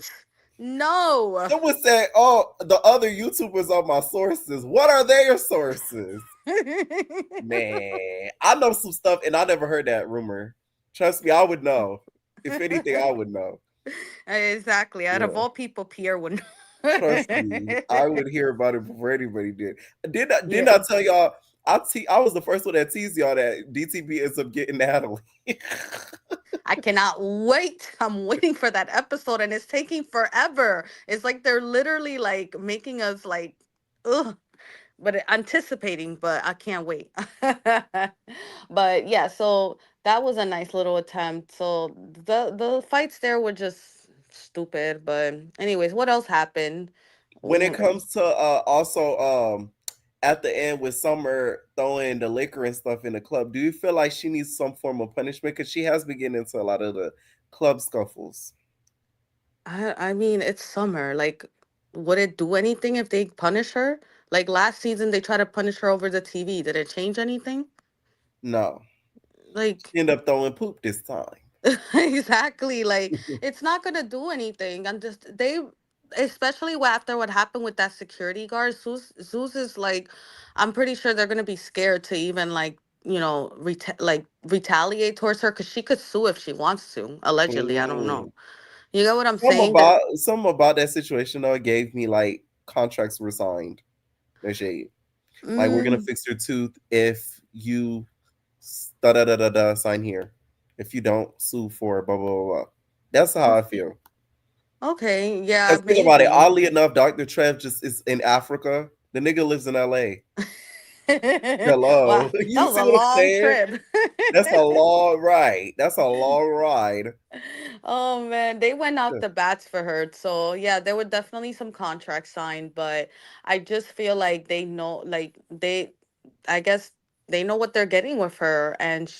no. Someone said, "Oh, the other YouTubers are my sources. What are their sources?" Man, I know some stuff, and I never heard that rumor. Trust me, I would know. If anything, I would know. Exactly. Out of Yeah, all people, Pierre would. trust me, I would hear about it before anybody did. Didn't Yeah. I tell y'all? I was the first one that teased y'all that DTB ends up getting Natalie. I cannot wait. I'm waiting for that episode and it's taking forever. It's like they're literally like making us like ugh, but anticipating, but I can't wait. But yeah, so that was a nice little attempt. So the fights there were just stupid, but anyways, what else happened? When it Mm, comes to also at the end with Summer throwing the liquor and stuff in the club, do you feel like she needs some form of punishment? Because she has been getting into a lot of the club scuffles. I mean, it's summer. Like, would it do anything if they punish her? Like last season, they tried to punish her over the TV. Did it change anything? No. Like, She ended up throwing poop this time. exactly. Like, it's not gonna do anything. And just they, especially after what happened with that security guard, Zeus is like, I'm pretty sure they're gonna be scared to even like, retaliate towards her because she could sue if she wants to. Allegedly, I don't know. Mm. You get what I'm Some saying? about some about that situation though gave me like contracts were signed. No shade. Like we're gonna Mm, fix your tooth if you da da da da da sign here. If you don't, sue for blah blah blah. Blah. That's how I feel. okay, yeah, Because think about it. maybe. Oddly enough, Dr. Trev just is in Africa. The nigga lives in LA. Wow, Hello. that You was see a what I'm long saying? trip. That's a long ride. That's a long ride. Oh man, they went out the bats for her. So yeah, there were definitely some contracts signed, but I just feel like they know, like I guess they know what they're getting with her, and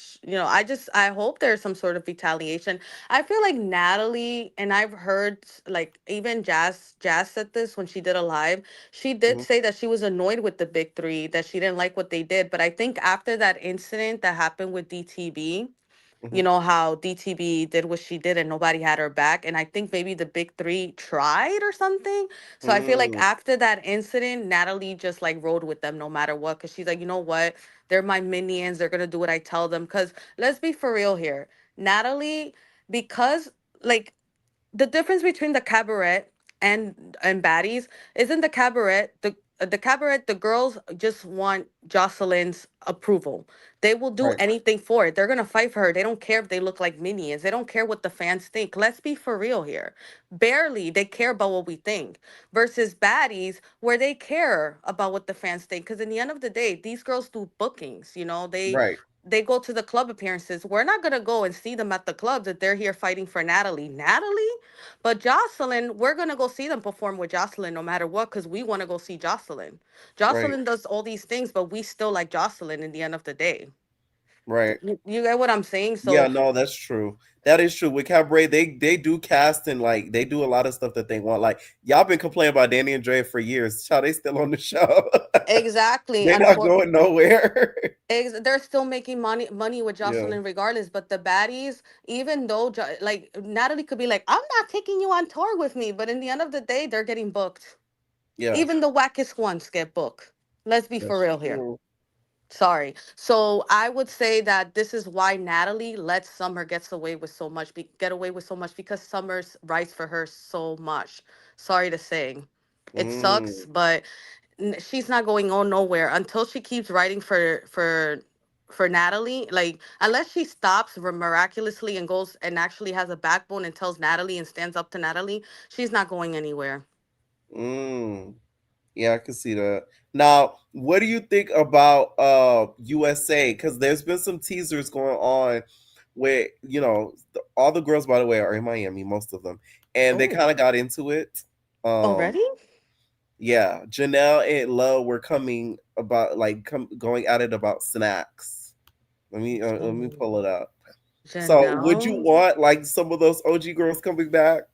I hope there's some sort of retaliation. I feel like Natalie, and I've heard like even Jazz said this when she did a live. She did Mhm, say that she was annoyed with the big three, that she didn't like what they did. But I think after that incident that happened with DTB, mhm, you know how DTB did what she did and nobody had her back. And I think maybe the big three tried or something. So I feel like mm, after that incident, Natalie just like rode with them no matter what. Cause she's like, you know what? They're my minions. They're gonna do what I tell them. Cause let's be for real here. Natalie, because like the difference between the cabaret and baddies isn't the cabaret, the girls just want Joseline's approval. They will do right, anything for it. They're gonna fight for her. They don't care if they look like minions. They don't care what the fans think. Let's be for real here. Barely they care about what we think. Versus baddies, where they care about what the fans think. Because in the end of the day, these girls do bookings. right, They go to the club appearances. We're not gonna go and see them at the clubs if they're here fighting for Natalie. Natalie? But Joseline, we're gonna go see them perform with Joseline no matter what, because we want to go see Joseline. right, Joseline does all these things, but we still like Joseline in the end of the day. right. You get what I'm saying? Yeah, So no, that's true. That is true. With Cabaret, they do cast and like they do a lot of stuff that they want. Like y'all been complaining about Danny and Dre for years. Child, they still on the show. exactly, They and not going nowhere. they're still making money with Yeah, Joseline regardless. But the baddies, even though like Natalie could be like, I'm not taking you on tour with me, but in the end of the day, they're getting booked. yeah, Even the wackest ones get booked. Let's be for that's real here. true. Sorry. So I would say that this is why Natalie lets Summer get away with so much because Summer's writes for her so much. Sorry to say. It sucks, Mm, but she's not going on nowhere until she keeps writing for Natalie. Like unless she stops miraculously and goes and actually has a backbone and tells Natalie and stands up to Natalie, she's not going anywhere. mm. Yeah, I can see that. Now, what do you think about USA? Because there's been some teasers going on where all the girls, by the way, are in Miami, most of them, and they Oh, kind of got into it. Um, already? yeah, Janelle and Lo were coming about going at it about snacks. Let me pull it up. So, would you Janelle? want like some of those OG girls coming back?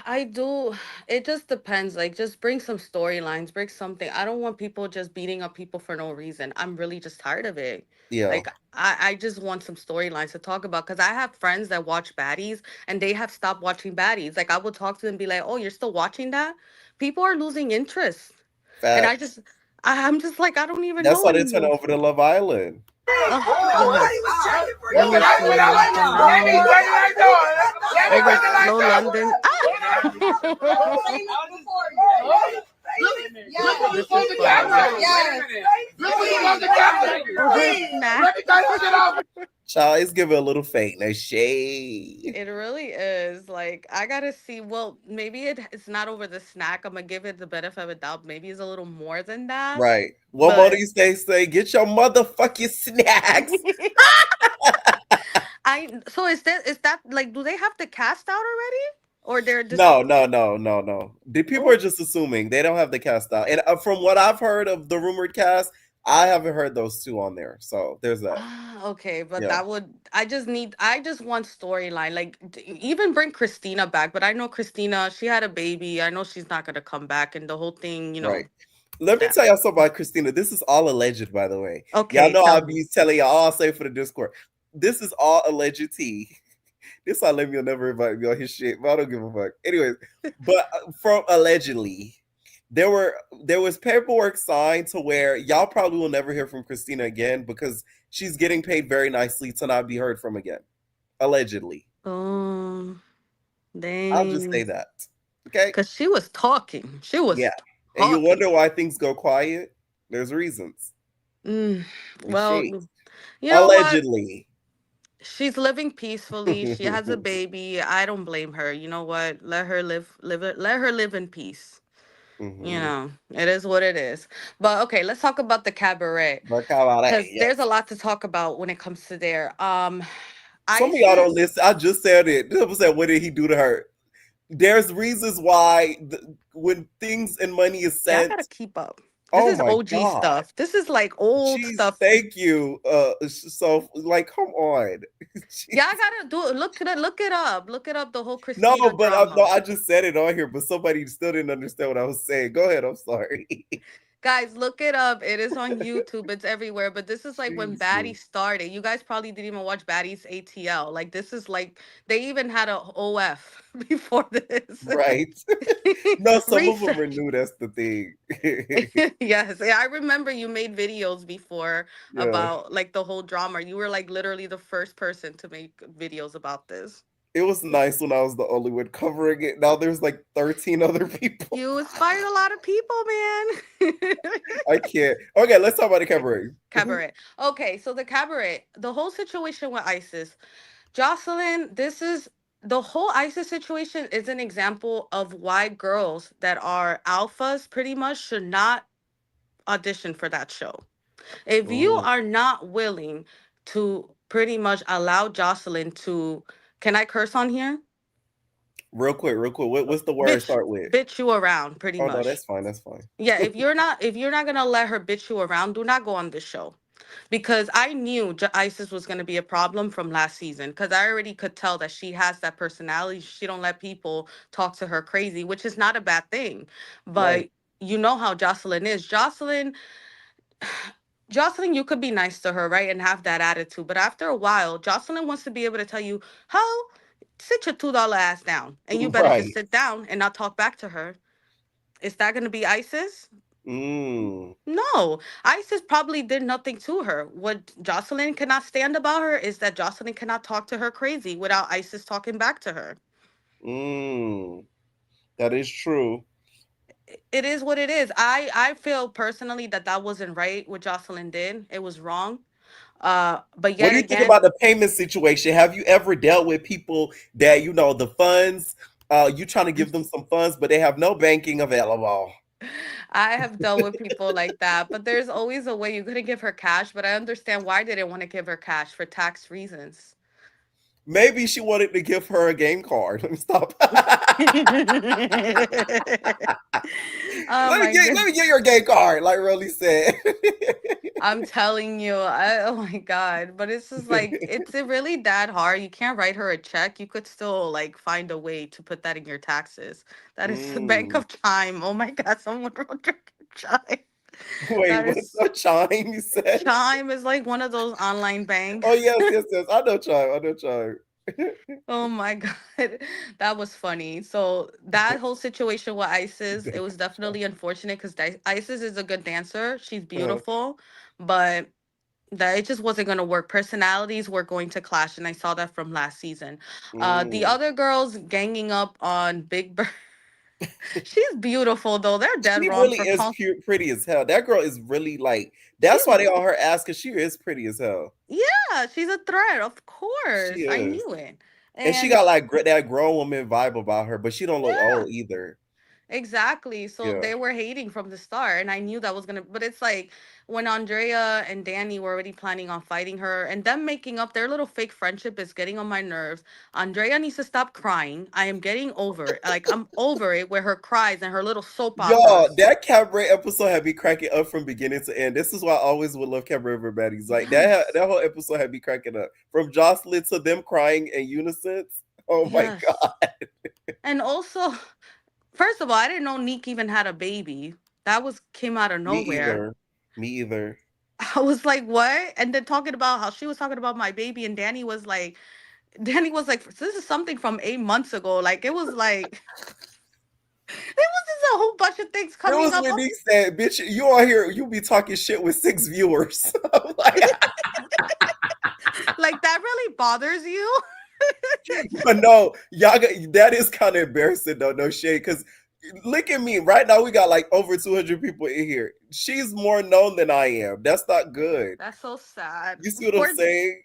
I do. It just depends. Like, just bring some storylines, bring something. I don't want people just beating up people for no reason. I'm really just tired of it. Yeah, Like, I just want some storylines to talk about because I have friends that watch baddies and they have stopped watching baddies. Like, I will talk to them and be like, oh, you're still watching that? People are losing interest. And facts. I'm just like, I don't even That's know why they turn anymore. over to Love Island. Oh, go ahead. Let me see. Janelle over Slow London. Ah! This is funny. Over snack. Child, it's giving a little fake. No shade. It really is. Like, I gotta see. Well, maybe it's not over the snack. I'm gonna give it the benefit of a doubt. Maybe it's a little more than that. Right. What more do But you say? Get your motherfucking snacks. so is that like, do they have the cast out already? Or they're just No. The people oh are just assuming they don't have the cast out. And from what I've heard of the rumored cast, I haven't heard those two on there. So there's that. okay, but Yeah. that would I just want storyline. Like even bring Christina back, but I know Christina, she had a baby. I know she's not gonna come back and the whole thing, Right. Let me yeah. tell y'all something about Christina. This is all alleged, by the way. Y'all Okay, know tell I'll me. be telling y'all all say for the Discord. This is all alleged tea. This why Lemuel never invite me on his shit, but I don't give a fuck. Anyways, but from allegedly, there was paperwork signed to where y'all probably will never hear from Christina again because she's getting paid very nicely to not be heard from again. Allegedly. Oh, I'll just say dang. that. Okay? Cause she was talking. She was Yeah. And you talking. wonder why things go quiet? There's reasons. Mm, And well, shit. you know what? Allegedly. She's living peacefully. She has a baby. I don't blame her. You know what? Let her live in peace. Hmm. It is what it is. But okay, let's talk about the cabaret. But how about that? Because there's a Yes. lot to talk about when it comes to there. Some of y'all don't ISIS. listen. I just said it. People said, what did he do to her? There's reasons why when things and money is Yeah, I gotta sent. keep up. This Oh is my OG God. stuff. This is like old Jeez, stuff. thank you. So like, come on. Yeah, I Jeez. gotta do it. Look it up. Look it up. The whole No, Christina but no, drama. I just said it on here, but somebody still didn't understand what I was saying. Go ahead. I'm sorry. Guys, look it up. It is on YouTube. It's everywhere. But this is like when Jesus. Baddies started. You guys probably didn't even watch Baddies ATL. Like this is like they even had a OF before this. Right. No, some of them are Research. new. That's the thing. Yes, yeah, I remember you made videos before Yeah. about like the whole drama. You were like literally the first person to make videos about this. It was nice when I was the only one covering it. Now there's like 13 other people. You inspired a lot of people, man. I can't. Okay, let's talk about the cabaret. Cabaret. Okay, so the cabaret, the whole situation with ISIS. Jocelyn, this is the whole ISIS situation is an example of why girls that are alphas pretty much should not audition for that show. If you Mm. are not willing to pretty much allow Jocelyn to, can I curse on here? Real quick, real quick. What's the word Bitch, start with? bitch you around, pretty Oh no, much. that's fine. That's fine. Yeah, if you're not gonna let her bitch you around, do not go on this show. Because I knew Isis was gonna be a problem from last season. Because I already could tell that she has that personality. She don't let people talk to her crazy, which is not a bad thing. Right. But you know how Jocelyn is. Jocelyn, you could be nice to her, right? And have that attitude. But after a while, Jocelyn wants to be able to tell you, how sit your $2 ass down. And you better just Right. sit down and not talk back to her. Is that gonna be ISIS? Mm. No, ISIS probably did nothing to her. What Jocelyn cannot stand about her is that Jocelyn cannot talk to her crazy without ISIS talking back to her. Mm. That is true. It is what it is. I feel personally that that wasn't right. What Jocelyn did, it was wrong. But What yet do you think again, about the payment situation? Have you ever dealt with people that the funds, you trying to give them some funds, but they have no banking available? I have dealt with people like that, but there's always a way. You couldn't give her cash, but I understand why they didn't want to give her cash for tax reasons. Maybe she wanted to give her a game card. Let me stop. Oh my Let god. me get your game card, like Rolly said. I'm telling you, oh my god. But it's just like it's really that hard. You can't write her a check. You could still like find a way to put that in your taxes. That is the bank Mm. of chime. Oh my god, someone wrote chime. Wait, That what's is the chime you said? Chime is like one of those online banks. Oh yes, yes, yes. I know chime. I know chime. Oh my god, that was funny. So that whole situation with Isis, it was definitely unfortunate because Isis is a good dancer. She's Uh-huh. beautiful, but that it just wasn't going to work. Personalities were going to clash, and I saw that from last season. The Mm. other girls ganging up on Big Bird. She's beautiful though. They're dead She wrong really for is calling. pretty as hell. That girl is really like. That's She's why they on her ass because she is pretty as hell. yeah, she's a threat. Of She course, I is, knew it. and she And got like that grown woman vibe about her, but she don't look yeah, old either. exactly. So Yeah. they were hating from the start, and I knew that was gonna. But it's like when Andrea and Danny were already planning on fighting her, and them making up their little fake friendship is getting on my nerves. Andrea needs to stop crying. I am getting over it. Like I'm over it with her cries and her little soap Y'all, operas. that Cabaret episode had me cracking up from beginning to end. This is why I always would love Cabaret Baddies. Like Yes, that whole episode had me cracking up. From Joseline to them crying in unison. Oh my yes. god. And also, first of all, I didn't know Neek even had a baby. That was came out of Me nowhere. either. Me either. I was like, what? And then talking about how she was talking about my baby, and Danny was like, this is something from 8 months ago. Like it was like it was just a whole bunch of things It coming was up. when he said, bitch, you on here, you be talking shit with 6 viewers. I'm like, Like that really bothers you? but no, y'all got, that is kind of embarrassing though, no shade. Because look at me, right now we got like over 200 people in here. She's more known than I am. That's not good. That's so sad. You see what I'm Poor saying?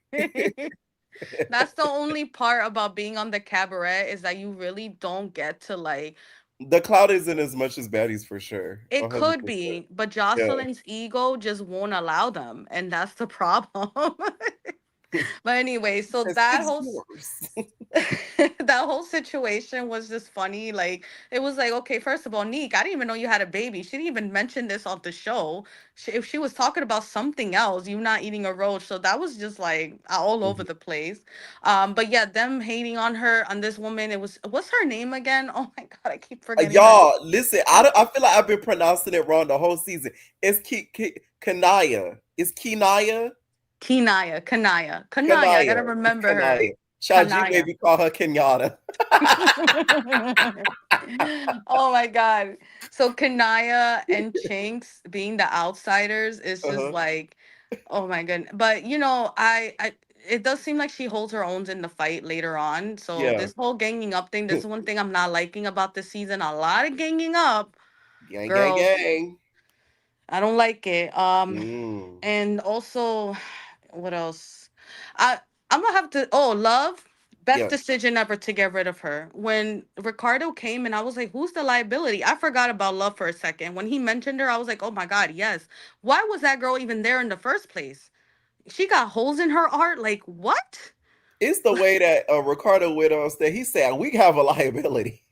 That's the only part about being on the cabaret is that you really don't get to like The cloud isn't as much as baddies for sure. it could 100%. be, but Yeah. Joceline's ego just won't allow them, and that's the problem. But anyway, so Said that 6 whole viewers. that whole situation was just funny. Like it was like, okay, first of all, Neek, I didn't even know you had a baby. She didn't even mention this on the show. If she was talking about something else, you not eating a roach. So that was just like all over Mhm. the place. But yeah, them hating on her on this woman. It was what's her name again? Oh my god, I keep forgetting her. Y'all, listen, I feel like I've been pronouncing it wrong the whole season. It's Kanaya. It's Kenaya? Kanaya. I gotta Kanaya. It's remember her. Kanaya. Child G Kanaya. baby call her Kenyatta. Oh my god. So Kanaya and Chinks being the outsiders is just Uh-huh. like, oh my goodness. But you know, I it does seem like she holds her own in the fight later on. So Yeah. this whole ganging up thing, this is one thing I'm not liking about this season. A lot of ganging up. Gang, gang, Girls, gang. I don't like it. Mm. And also, what else? I I'm gonna have to. Oh, Love. Best Yeah. decision ever to get rid of her. When Ricardo came and I was like, "Who's the liability?" I forgot about Love for a second. When he mentioned her, I was like, "Oh my god, yes." Why was that girl even there in the first place? She got holes in her art. Like what? It's the way that Ricardo went on stage. He said, we have a liability.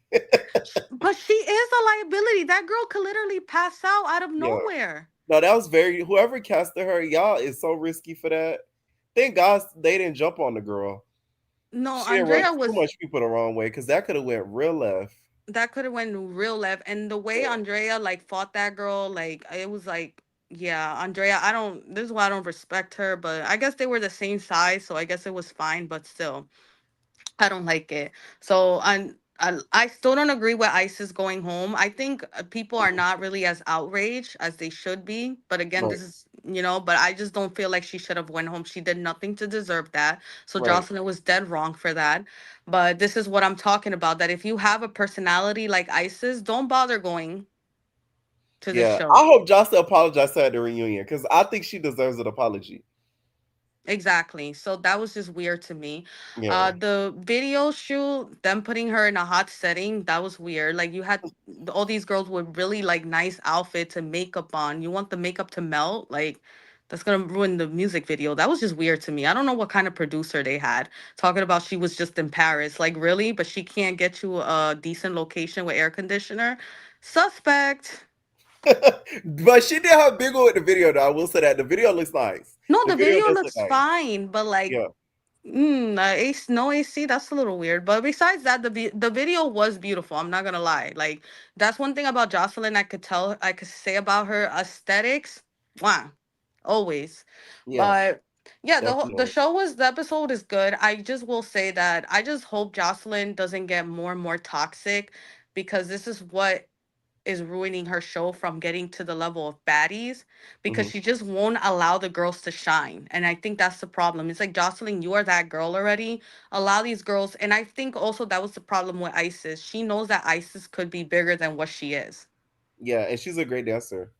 But she is a liability. That girl could literally pass out of Yeah. nowhere. No, that was very, whoever casted her, y'all is so risky for that. Thank God they didn't jump on the girl. No, She didn't run Andrea too was much people the wrong way because that could have went real left. that could have went real left. And the way Yeah. Andrea like fought that girl, like it was like, yeah, Andrea, I don't this is why I don't respect her, but I guess they were the same size, so I guess it was fine, but still. I don't like it. So I still don't agree with ISIS going home. I think people are not really as outraged as they should be. But again, Right. this is but I just don't feel like she should have went home. She did nothing to deserve that. So Right. Jocelyn was dead wrong for that. But this is what I'm talking about. That if you have a personality like ISIS, don't bother going to this Yeah. show. I hope Jocelyn apologized at the reunion because I think she deserves an apology. Exactly. So that was just weird to me. Yeah. The video shoot, them putting her in a hot setting, that was weird. Like you had all these girls with really like nice outfits and makeup on. You want the makeup to melt? Like that's gonna ruin the music video. That was just weird to me. I don't know what kind of producer they had talking about she was just in Paris. Like really? But she can't get you a decent location with air conditioner. Suspect. But she did her big one with the video, though. I will say that the video looks nice. No, The the video video does look looks nice. fine, but like Yeah. AC, no AC, that's a little weird. But besides that, the video was beautiful. I'm not gonna lie. Like that's one thing about Joseline I could say about her aesthetics. Wow, always. Yeah. But yeah, the Definitely. the episode is good. I just will say that I just hope Jocelyn doesn't get more and more toxic because this is what is ruining her show from getting to the level of baddies because Hmm. she just won't allow the girls to shine. And I think that's the problem. It's like, Jocelyn, you are that girl already. Allow these girls. And I think also that was the problem with Isis. She knows that Isis could be bigger than what she is. Yeah, and she's a great dancer.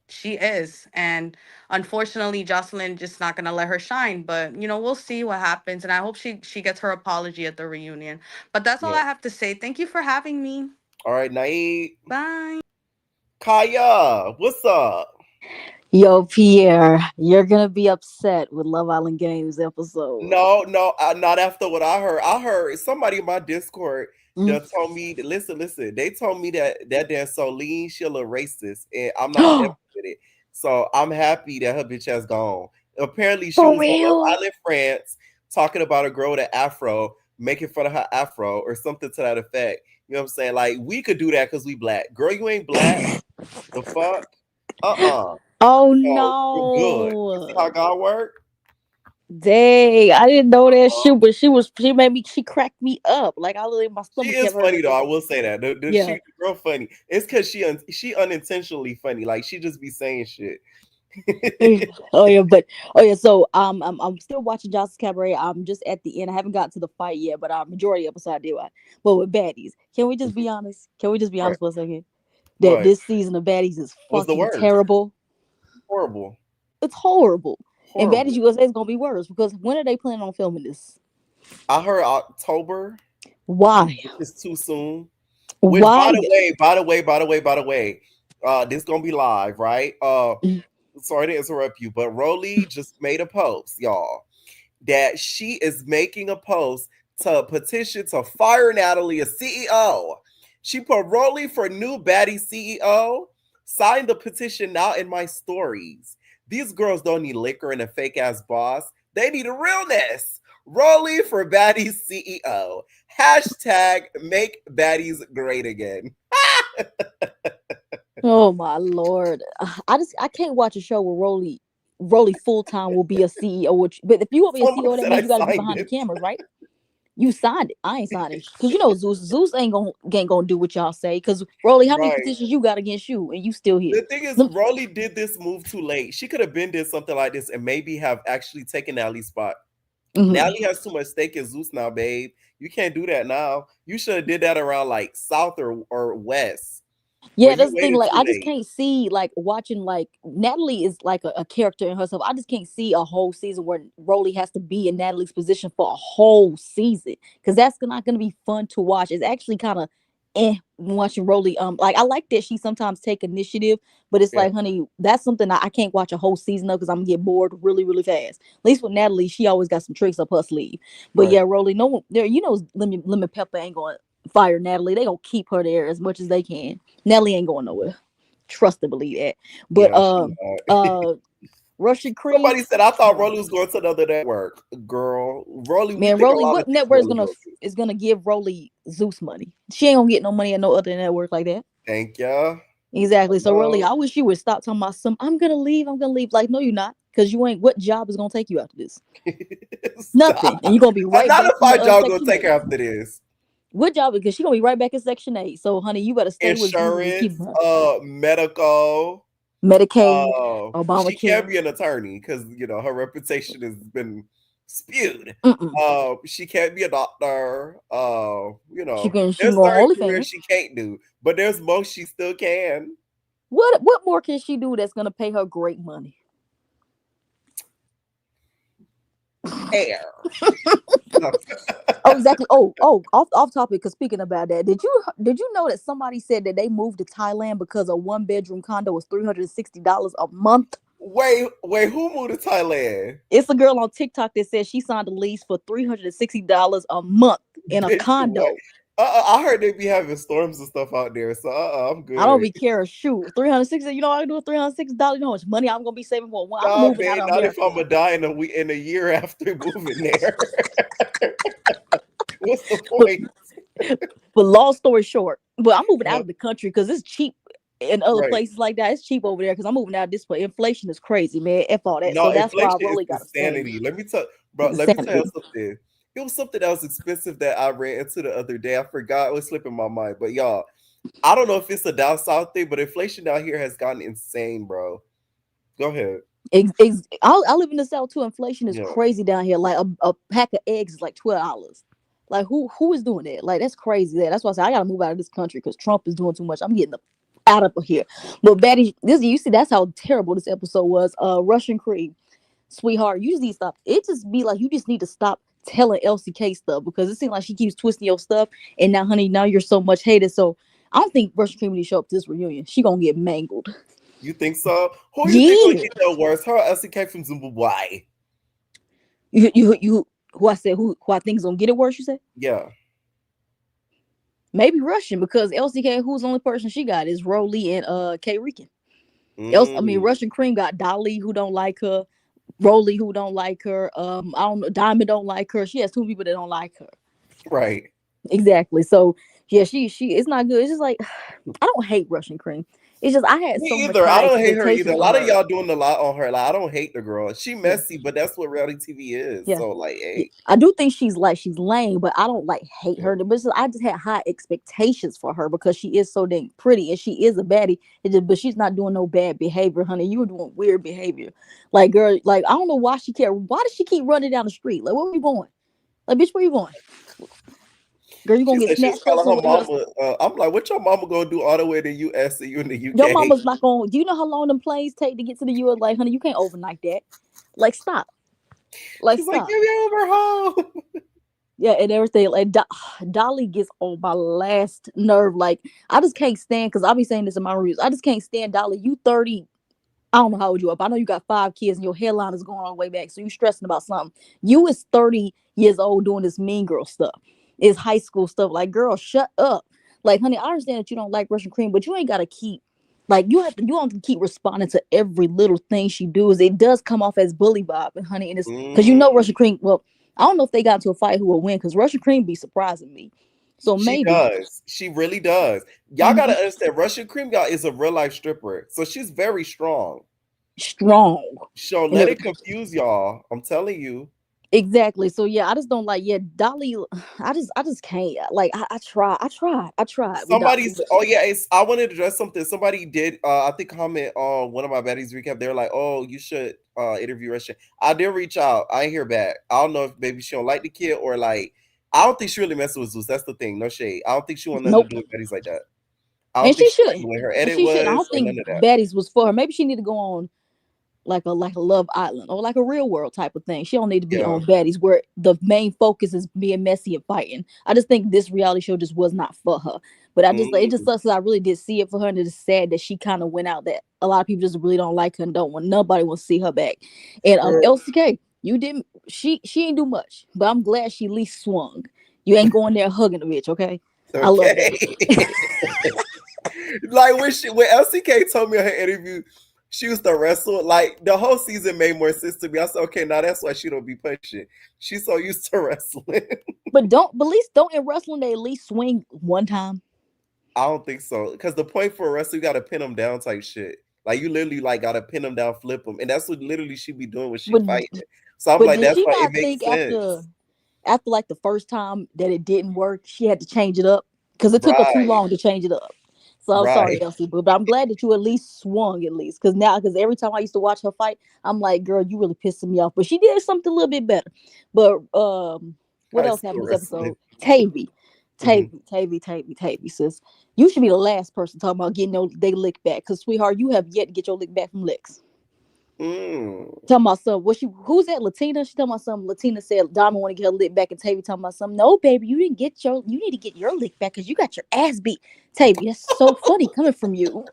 She is. And unfortunately, Jocelyn just not gonna let her shine. But we'll see what happens. And I hope she gets her apology at the reunion. But that's all Yeah. I have to say. Thank you for having me. All right, Naeed. Bye. Kaya, what's up? Yo, Pierre, you're gonna be upset with Love Island Games episode. No, not after what I heard. I heard somebody in my Discord Mm. that told me, listen. They told me that damn Soline, she a little racist, and I'm not happy with it. So I'm happy that her bitch has gone. Apparently, she For was on Love real? Island France talking about a girl with an afro, making fun of her afro or something to that effect. You know what I'm saying? Like we could do that because we black. Girl, you ain't black. The fuck? Uh-uh. Oh So we're good. You see how no. God work? Dang, I didn't know that shit, but she cracked me up. Like I literally my She stomach is kept funny hurting. though. I will say that. Yeah. The girl funny. It's because she unintentionally funny. Like she just be saying shit. Oh yeah, but oh yeah. So I'm still watching Jocelyn's Cabaret. I'm just at the end. I haven't gotten to the fight yet, but majority episode I did watch. But with baddies, can we just be honest? Can we just be What? honest for a second? That What this season of baddies is was the fucking worst? terrible. Horrible. It's horrible. And Baddies Horrible. USA is gonna be worse because when are they planning on filming this? I heard October, Why? which is too soon. Which Why? by the way, this gonna be live, right? Sorry to interrupt you, but Rolly just made a post, y'all, that she is making a post to petition to fire Natalie as CEO. She put Rolly for new baddie CEO. Sign the petition now in my stories. These girls don't need liquor and a fake ass boss. They need a realness. Rolly for baddie CEO. Hashtag make baddies great again. Oh my lord! I can't watch a show where Rolly full time will be a CEO. But if you want to be a Someone CEO, that said means I you got to be signed behind the it. cameras, right? You signed it. I ain't signed it because Zeus ain't gonna do what y'all say. Because Rolly, how many Right. petitions you got against you and you still here? The thing is, Rolly did this move too late. She could have been did something like this and maybe have actually taken Natalie's spot. Mm-hmm. Natalie has too much stake in Zeus now, babe. You can't do that now. You should have did that around like South or West. Yeah, But you that's the thing. waited Like, too I just late. can't see like watching like Natalie is like a character in herself. I just can't see a whole season where Rolly has to be in Natalie's position for a whole season because that's not gonna be fun to watch. It's actually kind of watching Rolly. Like I like that she sometimes take initiative, but it's Yeah, like, honey, that's something I can't watch a whole season of because I'm gonna get bored really, really fast. At least with Natalie, she always got some tricks up her sleeve. But right, yeah, Rolly, no one there. Lemon Pepper ain't going to fire Natalie. They gonna keep her there as much as they can. Nelly ain't going nowhere. Trust and believe that. But yeah. She not. Russian Creed, Somebody said I thought no. Rolly was going to another network. Girl, Rolly, we Man, think a Rolly, lot of what things network Rolly goes to. is gonna give Rolly Zeus money? She ain't gonna get no money at no other network like that. Thank ya. Exactly. So Rolly, Hello. I wish you would stop talking about some. I'm gonna leave. I'm gonna leave. Like, no, you're not, because you ain't. What job is gonna take you after this? Stop. Nothing. And you're gonna be right Not back if in I the y'all gonna Section take her 8. after this. What job? Because she gonna be right back in Section 8. So, honey, you better stay with Zeus and keep Insurance, her. medical. Medicaid, She can't Obamacare. be an attorney because her reputation has been spewed. Mm-mm. She can't be a doctor. She can There's go on certain careers OnlyFans. she can't do, but there's most she still can. What more can she do that's gonna pay her great money? hair. No. Oh, exactly. Oh, off topic. Because speaking about that, did you know that somebody said that they moved to Thailand because a 1-bedroom condo was $360 a month? Wait, who moved to Thailand? It's a girl on TikTok that says she signed a lease for $360 a month in a Bitch, what? condo. I heard they be having storms and stuff out there, so I'm good. I don't be care. Shoot, 360. You know, I do $360. You know how much money I'm gonna be saving for? I'm Nah, moving out man, of not if America. I'm gonna die in a year after moving there. What's the point? But long story short, but I'm moving out Yeah. of the country because it's cheap in other Right. places like that. It's cheap over there because I'm moving out of this place. Inflation is crazy, man. F all that. No, So that's why I inflation is really gotta save. insanity. Let me tell you Insanity. something. It was something that was expensive that I ran into the other day. I forgot, it was slipping my mind. But y'all, I don't know if it's a down south thing, but inflation down here has gotten insane, bro. Go ahead. I live in the South too. Inflation is Yeah. crazy down here. Like a pack of eggs is like $12. Like who is doing that? Like that's crazy. That's why I say I gotta move out of this country because Trump is doing too much. I'm getting out of here. But Betty, you see that's how terrible this episode was. Russian cream, sweetheart, you just need to stop. It just be like you just need to stop telling Elsie K stuff because it seems like she keeps twisting your stuff. And now, honey, now you're so much hated. So I don't think Russian cream need to show up to this reunion. She gonna get mangled. You think so? Who you think Yeah. gonna get no worse? Her or Elsie K from Zimbabwe? You who I said who I think is gonna get it worse, you said? Yeah. Maybe Russian because LCK, who's the only person she got is Rolly and K Rican. Mm. Russian Cream got Dolly who don't like her, Rolly who don't like her. I don't know, Diamond don't like her. She has 2 people that don't like her. Right. Exactly. So yeah, she it's not good. It's just like I don't hate Russian Cream. It's just I had Me so much either. I high don't hate her expectations either. A for lot of her. y'all doing a lot on her. Like I don't hate the girl. She messy, but that's what reality TV is. Yeah. So like, hey, I do think she's lame, but I don't like hate Yeah. her. But I just had high expectations for her because she is so dang pretty and she is a baddie. But she's not doing no bad behavior, honey. You were doing weird behavior, like girl. Like I don't know why she care. Why does she keep running down the street? Like where are you going? Like bitch, where you going? Girl, you she gonna get said she was snatched up calling her somewhere. mama. I'm like, what your mama gonna do all the way to the US and you in the UK? Your mama's not going. Do you know how long them planes take to get to the U.S.? Like, honey, you can't overnight that. Like, stop. Like, She's like, stop. give me over home. Yeah, and everything. Like, Dolly gets on my last nerve. Like, I just can't stand because I'll be saying this in my reviews. I just can't stand Dolly. You 30. I don't know how old you are, but I know you got 5 kids and your hairline is going all the way back. So you stressing about something. You is 30 years old doing this mean girl stuff. It's high school stuff. Like, girl, shut up. Like, honey, I understand that you don't like Russian Cream, but you ain't gotta keep like you don't have to keep responding to every little thing she does. It does come off as bully vibe, and honey, and it's because you know Russian Cream. Well, I don't know if they got into a fight who will win because Russian Cream be surprising me. So She maybe does. She really does. Y'all gotta understand, Russian Cream Guy is a real life stripper, so she's very strong. strong. So let it confuse y'all. I'm telling you. Exactly. So yeah, I just don't like Dolly. I just can't. Like I tried. Somebody's I wanted to address something. Somebody did I think comment on one of my baddies recap. They were like, oh, you should interview Russian. I did reach out. I ain't hear back. I don't know if maybe she don't like the kid or like I don't think she really messing with Zeus. That's the thing. No shade. I don't think she want nothing to do with baddies like that. I don't And think she she should. like where her And edit she should. I was don't or think none of that. Baddies was for her. Maybe she need to go on like a Love Island or like a Real World type of thing. She don't need to be on Baddies where the main focus is being messy and fighting. I just think this reality show just was not for her. But I just it just sucks because I really did see it for her, and it's sad that she kind of went out. That a lot of people just really don't like her and don't want nobody wants to see her back. And LCK, you didn't. She ain't do much, but I'm glad she at least swung. You ain't going there hugging the bitch, okay? I love that. Like when LCK told me in her interview she used to wrestle, like the whole season made more sense to me. I said, okay, now that's why she don't be punching. She's so used to wrestling. But at least don't in wrestling they at least swing one time. I don't think so. Because the point for a wrestler, you gotta pin them down type shit. Like you literally like gotta pin them down, flip them. And that's what literally she be doing when she fighting. So I'm like, that's why it makes sense. After like the first time that it didn't work, she had to change it up because it took her too long to change it up. So I'm sorry, Elsie, but I'm glad that you at least swung because every time I used to watch her fight, I'm like, girl, you really pissing me off. But she did something a little bit better. But what else happened this episode? Tavy, sis. You should be the last person talking about getting they lick back because, sweetheart, you have yet to get your lick back from Lex. Talking about some who's that Latina? She talking about some Latina said Diamond want to get her lick back, and Tavy talking about some no baby, you need to get your lick back because you got your ass beat. Tavy, that's so funny coming from you.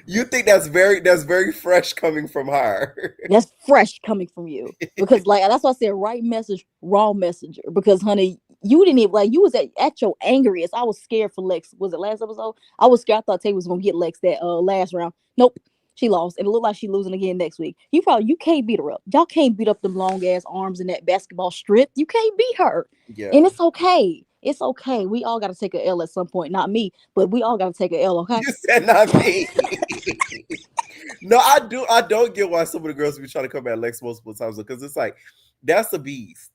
You think that's very fresh coming from her. That's fresh coming from you. Because like that's why I said right message, wrong messenger. Because honey, you didn't even like you was at your angriest. I was scared for Lex. Was it last episode? I was scared. I thought Tay was gonna get Lex that last round. Nope. She lost. And it looked like she losing again next week. You can't beat her up. Y'all can't beat up them long ass arms and that basketball strip. You can't beat her. Yeah. And it's okay. It's okay. We all gotta take a L at some point. Not me, but we all gotta take a L, okay? You said not me. No, I don't get why some of the girls be trying to come at Lex multiple times because it's like that's a beast.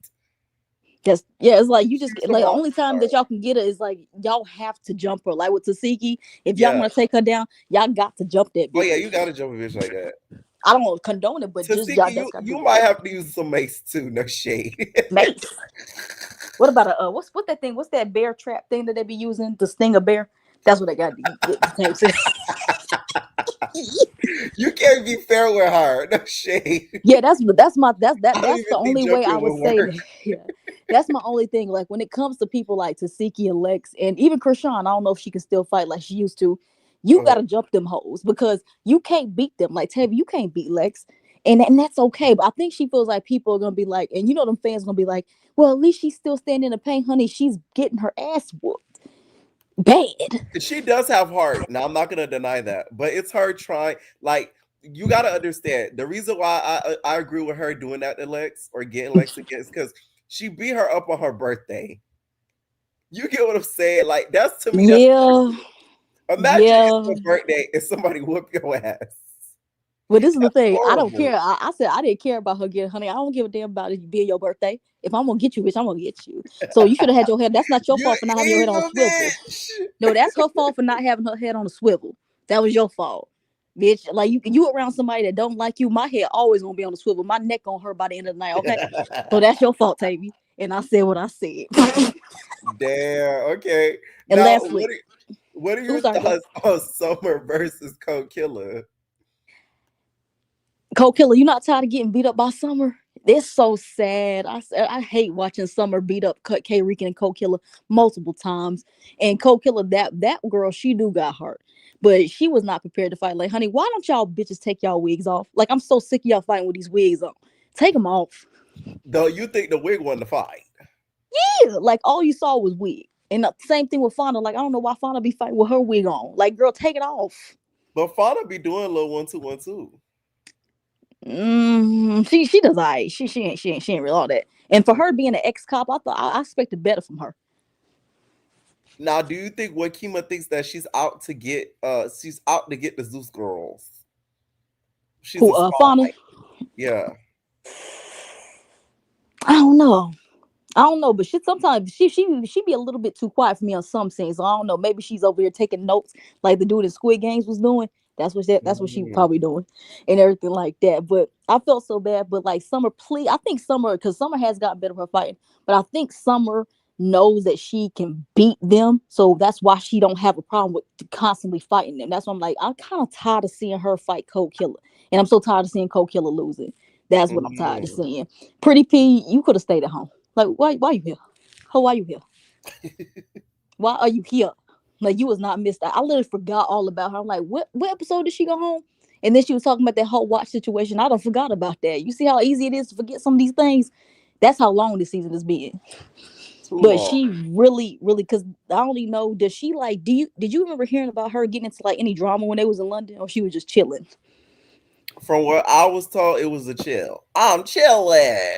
It's like you just like the only time that y'all can get her is like y'all have to jump her. Like with Tasiki, if y'all want to take her down, y'all got to jump that bitch. Oh yeah, you gotta jump a bitch like that. I don't condone it, but Tasiki, just you might have to use some mace too. No shade. Mace. What about a what's that thing? What's that bear trap thing that they be using to sting a bear? That's what they got to use. You can't be fair with her. No shade. Yeah, that's the only way I would say that. Yeah. That's my only thing. Like when it comes to people like Tasiki and Lex and even Krishan, I don't know if she can still fight like she used to. You gotta jump them hoes because you can't beat them. Like Tavy, you can't beat Lex. And that's okay. But I think she feels like people are gonna be like, and you know them fans gonna be like, well, at least she's still standing in the pain, honey. She's getting her ass whooped. Bad. She does have heart. Now I'm not gonna deny that, but it's her trying. Like you gotta understand the reason why I agree with her doing that to Lex or getting Lex against because she beat her up on her birthday. You get what I'm saying? Like that's to me. That's imagine it's your birthday and somebody whoop your ass. But this is the thing. Horrible. I don't care. I said I didn't care about her getting honey. I don't give a damn about it being your birthday. If I'm gonna get you, bitch, I'm gonna get you. So you should have had your head. That's not your fault for not having your head on a swivel. No, that's her fault for not having her head on a swivel. That was your fault, bitch. Like you around somebody that don't like you. My head always gonna be on the swivel. My neck gonna hurt by the end of the night. Okay, so that's your fault, Tavy. And I said what I said. Damn. Okay. And now, lastly, what are your thoughts on Summer versus Code Killer? Code Killer, you not tired of getting beat up by Summer? It's so sad. I hate watching Summer beat up K Rican and Code Killer multiple times. And Code Killer, that girl, she do got hurt. But she was not prepared to fight. Like, honey, why don't y'all bitches take y'all wigs off? Like, I'm so sick of y'all fighting with these wigs on. Take them off. Though you think the wig won the fight? Yeah, like all you saw was wig. And the same thing with Fauna. Like, I don't know why Fauna be fighting with her wig on. Like, girl, take it off. But Fauna be doing a little 1-2-1-2. She does alright. She ain't real all that. And for her being an ex-cop, I expected better from her. Now, do you think Wakima thinks that she's out to get the Zeus girls? She's Fauna? Yeah. I don't know, but sometimes she be a little bit too quiet for me on some scenes. So I don't know. Maybe she's over here taking notes like the dude in Squid Games was doing. That's what she probably doing and everything like that. But I felt so bad. But like Summer, please, I think Summer, because Summer has gotten better for fighting, but I think Summer knows that she can beat them. So that's why she don't have a problem with constantly fighting them. That's why I'm like, I'm kind of tired of seeing her fight Code Killer. And I'm so tired of seeing Code Killer losing. That's what I'm tired of seeing. Pretty P, you could have stayed at home. Like, why you here? Why you here? Why are you here? Like, you was not missed out. I literally forgot all about her. I'm like, what episode did she go home? And then she was talking about that whole watch situation. I don't forgot about that. You see how easy it is to forget some of these things? That's how long this season has been. But she really, because I don't even know, does she like, did you remember hearing about her getting into like any drama when they was in London, or she was just chilling? From what I was told, it was a chill. I'm chilling.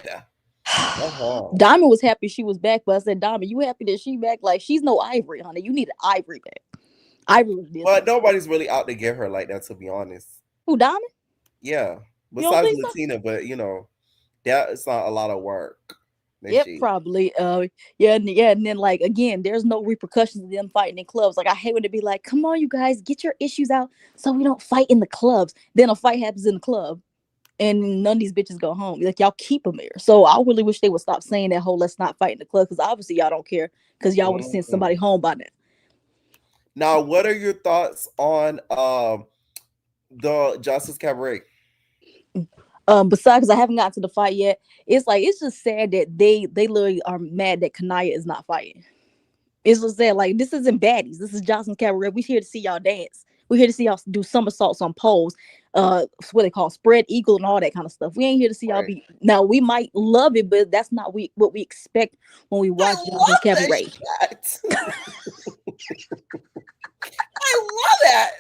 Diamond was happy she was back, but I said, Diamond, you happy that she back? Like, she's no Ivory, honey. You need an Ivory back. Ivory was this. But nobody's really out to get her like that, to be honest. Who, Diamond? Yeah. Besides Latina, but you know, that's not a lot of work. Yep, probably. Yeah, and then like again, there's no repercussions of them fighting in clubs. Like I hate when they be like, "Come on, you guys, get your issues out, so we don't fight in the clubs." Then a fight happens in the club, and none of these bitches go home. Like y'all keep them there. So I really wish they would stop saying that whole "let's not fight in the club" because obviously y'all don't care because y'all would have sent somebody home by now. Now, what are your thoughts on the Justice Cabaret? Besides, 'cause I haven't gotten to the fight yet. It's like it's just sad that they literally are mad that Kanaya is not fighting. It's just sad. Like, this isn't Baddies. This is Jocelyn's Cabaret. We're here to see y'all dance. We're here to see y'all do somersaults on poles. What they call spread eagle and all that kind of stuff. We ain't here to see y'all Right. be. Now we might love it, but that's not what we expect when we watch I Jocelyn's love Cabaret. that shit. I love that.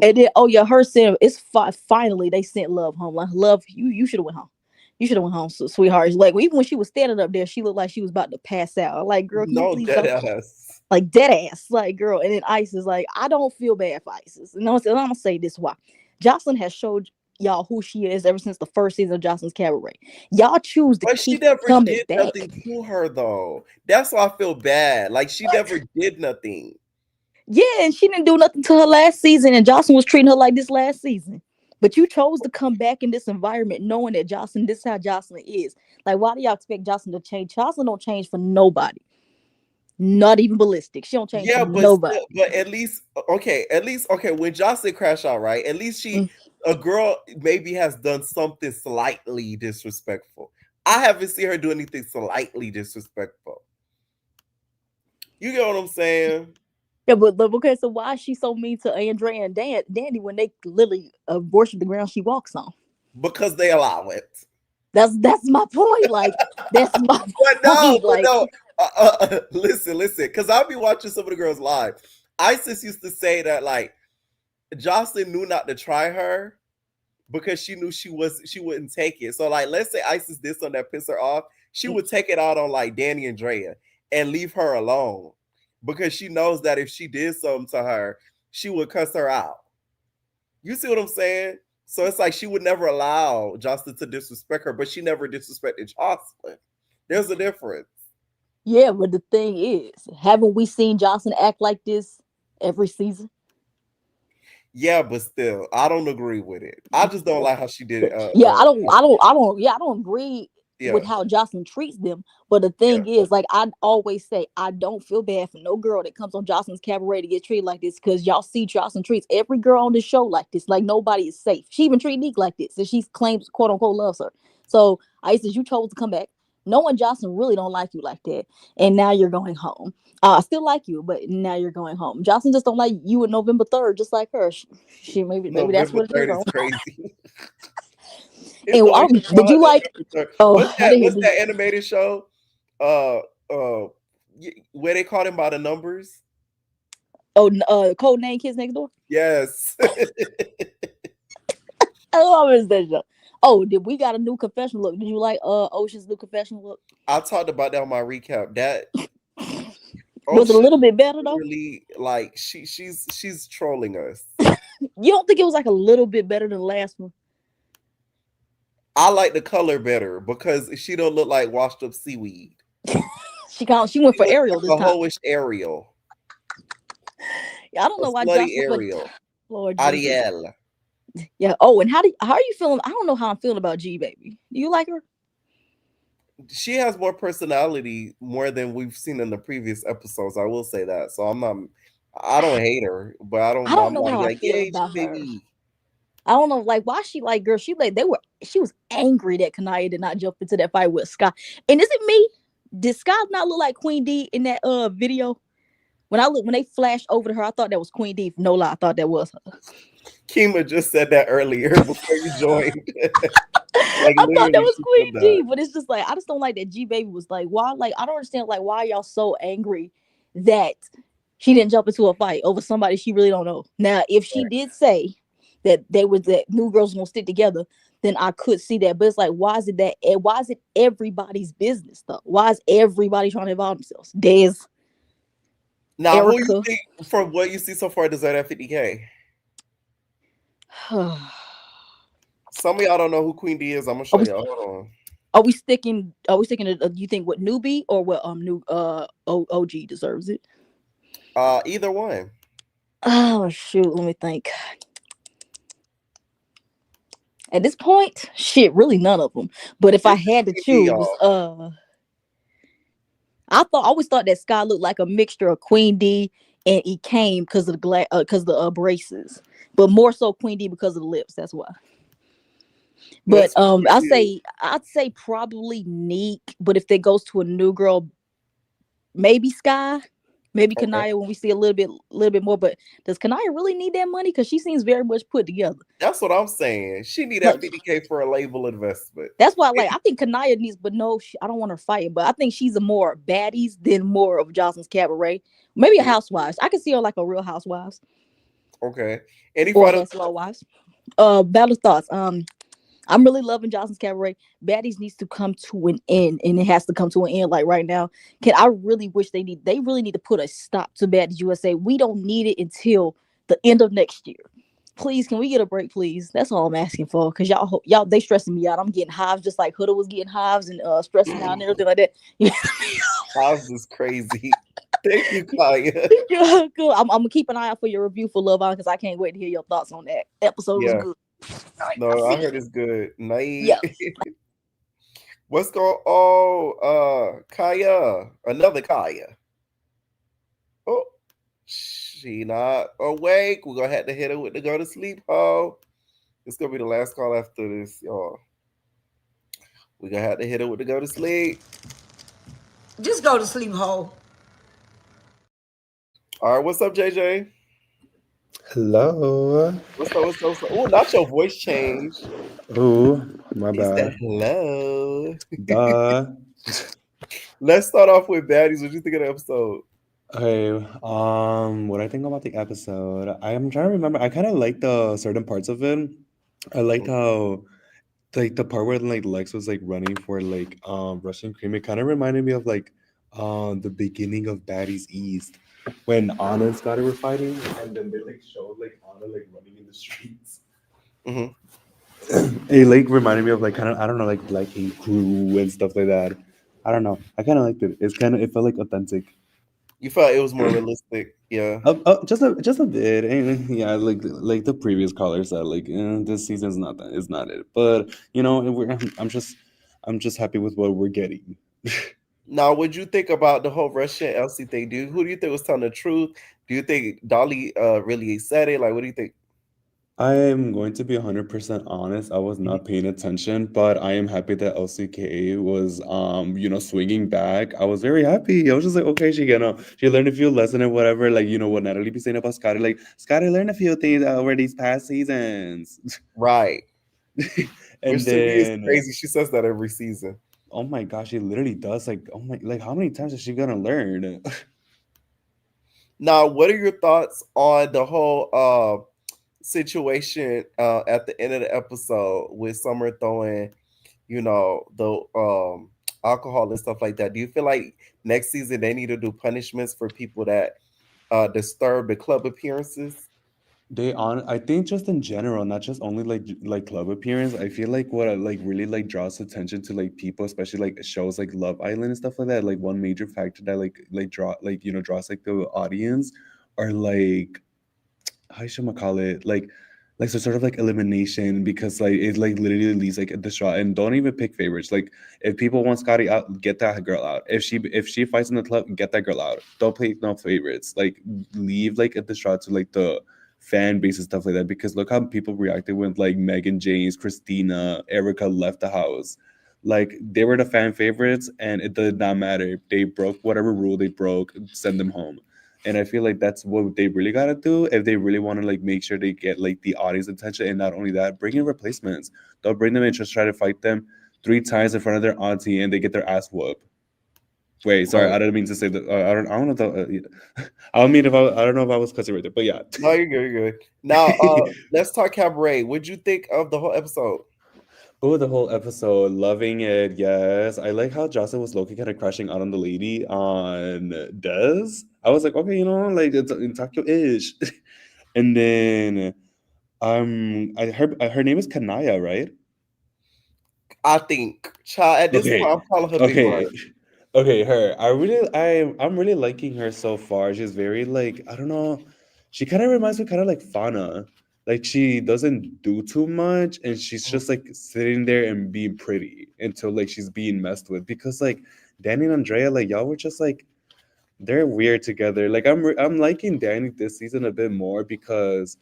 And then, oh yeah, her saying it's finally they sent Love home. Like, Love, you should have went home. You should have went home, so, sweetheart. Like, even when she was standing up there, she looked like she was about to pass out. Like, girl, can you No, please dead don't? ass. Like, dead ass. Like, girl. And then Ice is like, I don't feel bad for Isis. And I'm gonna say this why. Jocelyn has showed y'all who she is ever since the first season of Jocelyn's Cabaret. Y'all choose to But she keep never coming did back. nothing to her though. That's why I feel bad. Like, she never did nothing. Yeah, and she didn't do nothing to her last season, and Jocelyn was treating her like this last season. But you chose to come back in this environment knowing that Jocelyn, this is how Jocelyn is. Like, why do y'all expect Jocelyn to change? Jocelyn don't change for nobody. Not even Ballistic. She don't change Yeah, for nobody. but at least okay, when Jocelyn crashed out, right? At least a girl maybe has done something slightly disrespectful. I haven't seen her do anything slightly disrespectful. You get what I'm saying? Yeah, but okay, so why is she so mean to Andrea and Danny when they literally worship the ground she walks on? Because they allow it. That's my point. Like, that's my point. But no. Listen, because I'll be watching some of the girls live. Isis used to say that like Jocelyn knew not to try her because she knew she wouldn't take it. So like, let's say Isis did something that pissed her off, she would take it out on like Danny and Drea and leave her alone because she knows that if she did something to her, she would cuss her out. You see what I'm saying? So it's like she would never allow Jocelyn to disrespect her, but she never disrespected Jocelyn. There's a difference. Yeah, but the thing is, haven't we seen Jocelyn act like this every season? Yeah, but still, I don't agree with it. I just don't like how she did it. I don't agree with how Jocelyn treats them. But the thing is, like I always say, I don't feel bad for no girl that comes on Jocelyn's Cabaret to get treated like this, because y'all see Jocelyn treats every girl on the show like this. Like, nobody is safe. She even treat Neek like this, and she claims quote unquote loves her. So Isis, you chose to come back knowing Jocelyn really don't like you like that, and now you're going home. I still like you, but now you're going home. Jocelyn just don't like you on November 3rd, just like her. She maybe that's what it is. Is crazy. And did you like? What's that animated show? Where they called him by the numbers? Oh, Code Name Kids Next Door. Yes. I love that show. Oh, did we got a new confessional look? Did you like Ocean's new confessional look? I talked about that on my recap. That was it a little bit better though? Really, like she's trolling us. You don't think it was like a little bit better than the last one? I like the color better because she don't look like washed up seaweed. She went for Ariel this time. The whole Ariel. I don't know why Ariel. Lord Ariel. Yeah. Oh, and how are you feeling? I don't know how I'm feeling about G Baby. Do you like her? She has more personality, more than we've seen in the previous episodes. I will say that. So I don't hate her, but I don't know how I feel about her. I don't know, like, why she like, girl, she was angry that Kanaya did not jump into that fight with Scott. And is it me? Did Scott not look like Queen D in that video? When they flashed over to her, I thought that was Queen D. No lie, I thought that was her. Kima just said that earlier before you joined. Like, I thought that was Queen D, but it's just like, I just don't like that G Baby was like, why? Like, I don't understand, like, why are y'all so angry that she didn't jump into a fight over somebody she really don't know? Now, if she did say that new girls gonna stick together, then I could see that. But it's like, why is it everybody's business though? Why is everybody trying to involve themselves? Des. Now, Erica. Who you think, from what you see so far, deserve that 50K? Some of y'all don't know who Queen D is. I'm gonna show y'all. Hold on. Are we sticking to you think what newbie or what new OG deserves it? Either one. Oh shoot, let me think. At this point, shit, really none of them. But if I had to choose, I always thought that Sky looked like a mixture of Queen D and he came because of the braces, but more so Queen D because of the lips. That's why. But Let's preview. I'd say probably Neek. But if they goes to a new girl, maybe Sky, maybe Okay. Kanaya when we see little bit more. But does Kanaya really need that money? Because she seems very much put together. That's what I'm saying. She need that Like 50K for a label investment. that's why, like, I think Kanaya needs, but no, I don't want her fighting. But I think she's a more baddies than more of Jocelyn's Cabaret. Maybe a housewives. I can see her like a real housewives Okay. Any or final Lancelot wives. Battle thoughts. I'm really loving Johnson's Cabaret. Baddies needs to come to an end, and it has to come to an end like right now. I really wish they really need to put a stop to Baddies USA. We don't need it until the end of next year. Please, can we get a break, please? That's all I'm asking for. Cause y'all they stressing me out. I'm getting hives just like Huda was getting hives and stressing out and everything like that. house is crazy? Thank you, Kaya. Yeah, cool. I'm gonna keep an eye out for your review for Love Island because I can't wait to hear your thoughts on that episode. It was Yeah. good. All right, I'll No, I see you. heard it's good. Night. Yeah. What's going on? Kaya. Another Kaya. Oh, she not awake. We're gonna have to hit her with the go to sleep hole. It's gonna be the last call after this, y'all. We're gonna have to hit her with the go to sleep. Just go to sleep, ho. All right, what's up, JJ? Hello. What's up? What's up? What's up? Oh, not your voice change. Ooh, my It's that bad. hello. Duh. Let's start off with baddies. What do you think of the episode? Okay, what I think about the episode, I'm trying to remember. I kind of liked the certain parts of it. I liked how, like, the part where like Lex was like running for like Russian cream. It kind of reminded me of like the beginning of Baddies East when Anna and Scotty were fighting, and then they like showed like Anna like running in the streets. Mm-hmm. It like reminded me of like kind of, I don't know, like Black Ink Crew and stuff like that. I don't know. I kind of liked it. It felt like authentic. You felt it was more realistic, yeah. Just a bit. And, yeah, like the previous caller said, like this season's not that. It's not it. But you know, I'm just happy with what we're getting. Now, what you think about the whole Russian Elsie thing? Who do you think was telling the truth? Do you think Dolly really said it? Like, what do you think? I am going to be 100% honest. I was not paying attention, but I am happy that LCK was, swinging back. I was very happy. I was just like, okay, she learned a few lessons and whatever. Like, you know what Natalie be saying about Scotty, like Scotty learned a few things over these past seasons. Right. And Which to me is then, crazy. She says that every season. oh my gosh, she literally does. Like, oh my, like how many times is she gonna learn? Now, what are your thoughts on the whole situation at the end of the episode with Summer throwing, the alcohol and stuff like that? Do you feel like next season they need to do punishments for people that disturb the club appearances? I think just in general, not just only like club appearance. I feel like what like really like draws attention to like people, especially like shows like Love Island and stuff like that. Like one major factor that draws like the audience, are like, how should I call it, like so sort of like elimination, because like it like literally leaves like a distraught. And don't even pick favorites. Like if people want Scotty out, get that girl out. If she fights in the club, get that girl out. Don't play no favorites. Like leave like a distraught to like the fan base and stuff like that, because look how people reacted when like Megan, James, Christina, Erica left the house. Like they were the fan favorites and it did not matter. They broke whatever rule they broke, send them home. And I feel like that's what they really gotta do if they really want to like make sure they get like the audience attention. And not only that, bring in replacements. They'll bring them in, just try to fight them 3 times in front of their auntie, and they get their ass whooped. Wait, sorry, Right. I didn't mean to say that. I don't know. I don't mean if I don't know if I was cussing right there, but yeah. No, you're good. You're good. Now, let's talk Cabaret. What'd you think of the whole episode? Oh, the whole episode, loving it. Yes, I like how Jocelyn was low-key kind of crashing out on the lady on Des. I was like, okay, like it's in Tokyo-ish. And then her name is Kanaya, right? I think, child, at this point, Okay, I'm calling her Big okay, Bird. okay. I'm really liking her so far. She's very like, I don't know. She kind of reminds me kind of like Fauna. Like she doesn't do too much, and she's Mhm. just like sitting there and being pretty until like she's being messed with. Because like Danny and Andrea, like y'all were just like, they're weird together. Like I'm liking Danny this season a bit more, because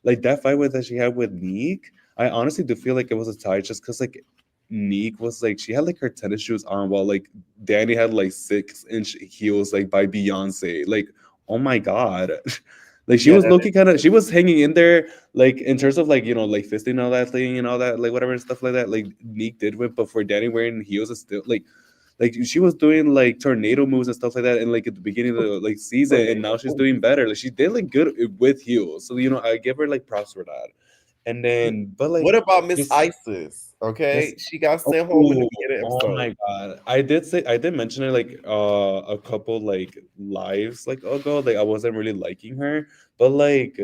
like that fight with that she had with Neek, I honestly do feel like it was a tie just because like Neek was like she had like her tennis shoes on while like Danny had like 6-inch heels like by Beyonce. Like, oh my god. Like she Yeah, was that looking kind of she was hanging in there like in terms of like like fisting and all that thing and all that like whatever and stuff like that like Neek did with but for Danny wearing heels is still like she was doing like tornado moves and stuff like that and like at the beginning of the like season and now she's doing better like she did like good with heels so I give her like props for that and then but like What about Miss just Isis? Okay, Miss she got sent home in the oh, beginning of the oh episode. my god. I did mention it like a couple like lives like ago. Like I wasn't really liking her, but like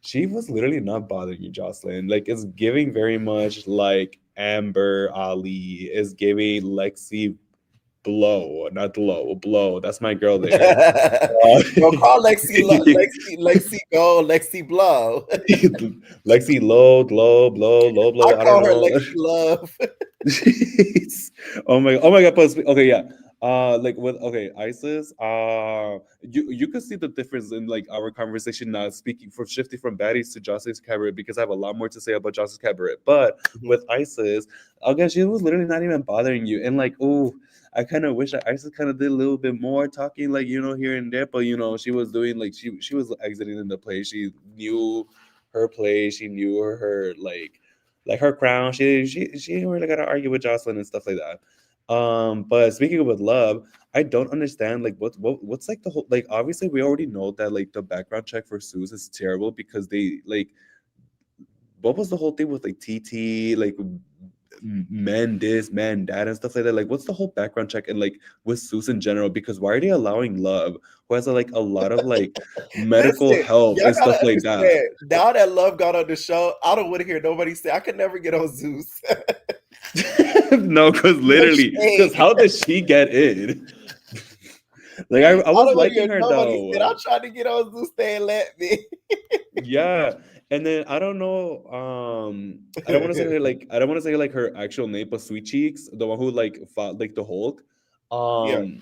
she was literally not bothering you, Jocelyn. Like it's giving very much like Amber Ali is giving Lexi Blow, not Low, Blow. That's my girl there. Don't call Lexi go, Lexi blow. Lexi Low, Blow, I Blow. I don't call her know. Lexi love. Oh my god, but okay, yeah. Like with okay, Isis, you could see the difference in like our conversation now speaking from shifting from baddies to Justice Cabaret because I have a lot more to say about Justice Cabaret. But with Isis, again, she was literally not even bothering you. And like, oh, I kind of wish that Isis kind of did a little bit more talking, like here and there. But she was doing like she was exiting in the play. She knew her place. She knew her like her crown. She didn't really gotta argue with Jocelyn and stuff like that. But speaking of with love, I don't understand like what's like the whole like obviously we already know that like the background check for Suze is terrible because they like what was the whole thing with like TT like men this man that and stuff like that like what's the whole background check and like with Suze in general because why are they allowing Love who has like a lot of like medical Listen, help y'all and gotta stuff like that. understand. Now that Love got on the show, I don't want to hear nobody say I could never get on Zeus. No, because No literally, because shade. how did she get in? Like I I was don't want to liking hear her nobody say though. I'm trying to get on Zeus. They ain't let me. Yeah. And then I don't know, I don't want to say her like I don't want to say like her actual name, but Sweet Cheeks, the one who like fought like the Hulk. Yeah. Um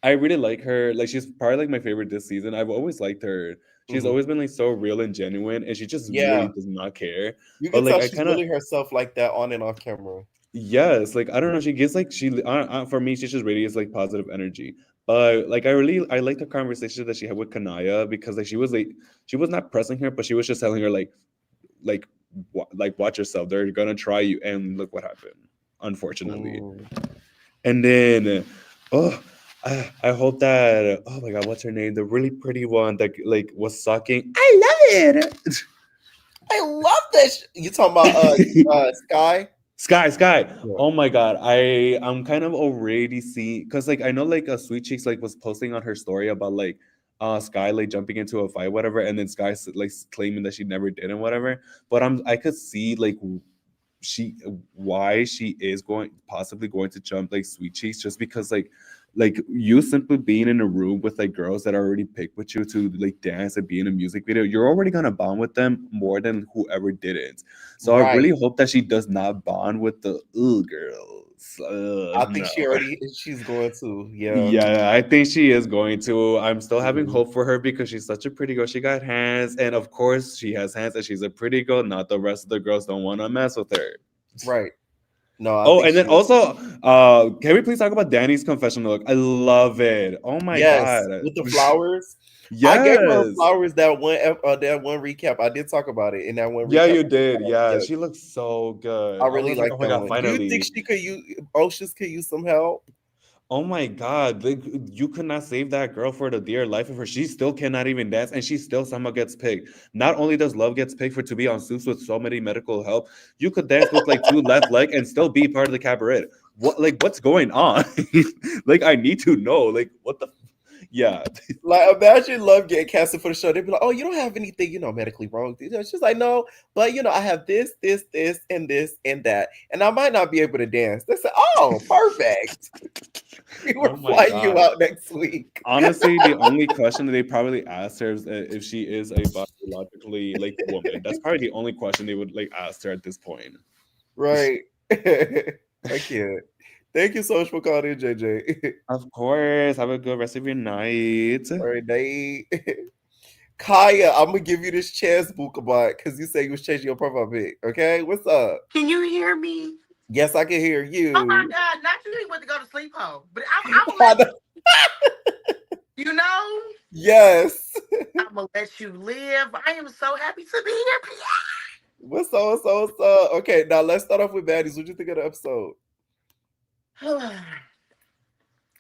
I really like her. Like she's probably like my favorite this season. I've always liked her. She's Mhm. always been like so real and genuine, and she just really Yeah. does not care. You But can like tell I she's kind of really herself like that on and off camera. yes, like I don't know. She gives like for me, she just radiates like positive energy. But like I like the conversation that she had with Kanaya because like she was not pressing her, but she was just telling her like like watch yourself. They're gonna try you, and look what happened, unfortunately. Mm. And then oh. I hope that oh my god, what's her name? The really pretty one that like was sucking. I love I love this. You talking about it. Sky? Sky. Yeah. Oh my god, I'm kind of already seeing because like I know like a Sweet Cheeks like was posting on her story about like Sky like jumping into a fight whatever, and then Sky like claiming that she never did and whatever. But I could see like she why she is going possibly going to jump like Sweet Cheeks just because like you simply being in a room with like girls that already picked with you to like dance and be in a music video, you're already gonna bond with them more than whoever didn't. So I Right. really hope that she does not bond with the girls. I think No. she's going to. Yeah. Yeah, I think she is going to. I'm still having Mhm. hope for her because she's such a pretty girl. She got hands, and of course, she has hands, and she's a pretty girl. Not the rest of the girls don't want to mess with her. Right. No, I Oh, think and then she. also, can we please talk about Danny's confessional look? I love it. Oh my Yes, god. with the flowers. I gave her Yes. flowers that one recap. I did talk about it in that one Yeah, recap. you did. Yeah, Yes, she looks so good. I I really was like, like oh my that god, one. Do you think finally. she could use Oceans could use some help? Oh my god, like you could not save that girl for the dear life of her. She still cannot even dance, and she still somehow gets picked. Not only does Love gets picked for to be on Suits with so many medical help, you could dance with like two left leg and still be part of the cabaret. What's going on? Like I need to know. Like what the yeah. Like, imagine Love getting casted for the show. They'd be like, "Oh, you don't have anything, medically wrong." She's like, "No, but I have this, and that, and I might not be able to dance." They said, "Oh, perfect. We Oh were my flying you god. out next week." Honestly, the only question that they probably asked her is if she is a biologically like woman. That's probably the only question they would like ask her at this point. Right. I can't. Thank you so much for calling in, JJ. Of course. Have a good rest of your night. All right, they Kaya, I'm gonna give you this chance, Bookabot, because you say you was changing your profile pic. Okay, what's up? Can you hear me? Yes, I can hear you. Oh my God! Not you went to go to sleep home, but I'm gonna let you know. Yes. I'm gonna let you live. I am so happy to be here. What's up? Okay, now let's start off with Baddies. What you think of the episode?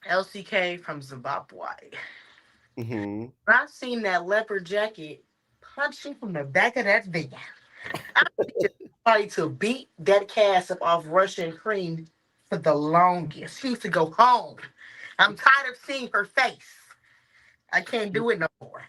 Elsie K from Zimbabwe. Mm-hmm. When I seen that leopard jacket punching from the back of that van, I needed somebody to beat that cast up off Russian cream for the longest. She needs to go home. I'm tired of seeing her face. I can't do it no more.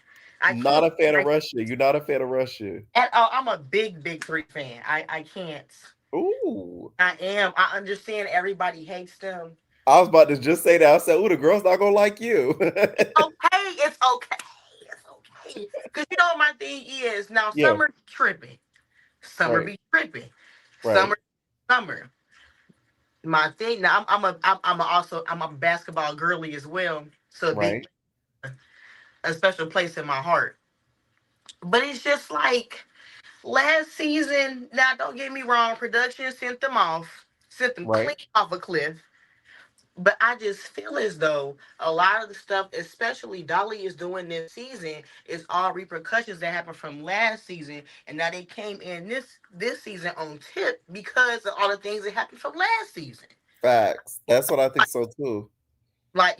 Not a fan of Russia. You're not a fan of Russia. I'm a big 3 fan. I can't. Ooh. I am. I understand everybody hates them. I was about to just say that. I said, ooh, the girl's not gonna like you. It's okay. Because you know what my thing is now. Yeah. Summer tripping. Summer Right. be tripping. Right. Summer. My thing now. I'm a basketball girly as well. So Right. a special place in my heart. But it's just like last season. Now, don't get me wrong. Production sent them Right. clean off a cliff. But I just feel as though a lot of the stuff, especially Dolly is doing this season, is all repercussions that happened from last season, and now they came in this season on tip because of all the things that happened from last season. Facts. That's what I think so too. Like,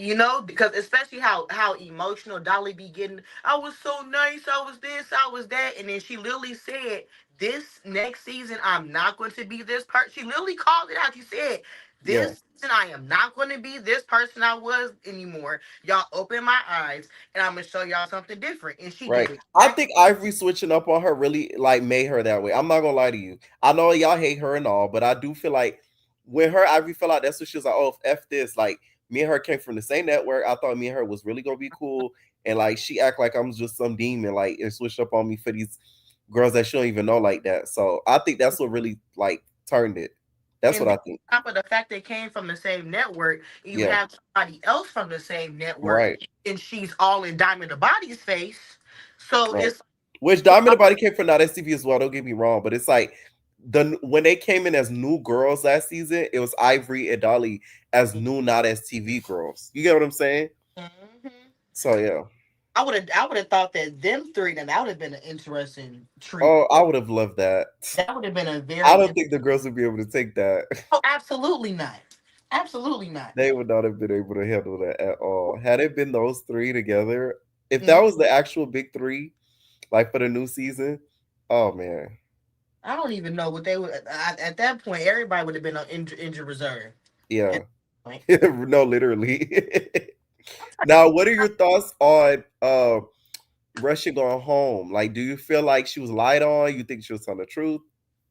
because especially how emotional Dolly be getting. I was so nice. I was this. I was that. And then she literally said, this next season, I'm not going to be this person. She literally called it out. She said, this season, I am not going to be this person I was anymore. Y'all open my eyes, and I'm going to show y'all something different. And she did it. I think Ivory switching up on her really like made her that way. I'm not going to lie to you. I know y'all hate her and all, but I do feel like when her Ivory fell out, that's when she was like, oh, F this. Like, me and her came from the same network. I thought me and her was really gonna be cool, and like she act like I'm just some demon, like and switched up on me for these girls that she don't even know like that. So I think that's what really like turned it. That's what I think. On top of the fact they came from the same network, you have somebody else from the same network, right? And she's all in Diamond the Body's face. So it's which Diamond the Body came from not STV as well. Don't get me wrong, but it's like when they came in as new girls last season, it was Ivory and Dolly as new, not as TV girls. You get what I'm saying? Mm-hmm. So yeah, I would have thought that them three, that would have been an interesting treat. Oh, I would have loved that. That would have been a very. I don't think the girls would be able to take that. Oh, absolutely not. Absolutely not. They would not have been able to handle that at all. Had it been those three together, if that was the actual big three, like for the new season, oh man. I don't even know what they would. At that point, everybody would have been on injured reserve. Yeah. No, literally. Now, what are your thoughts on Russian going home? Like, do you feel like she was lied on? You think she was telling the truth?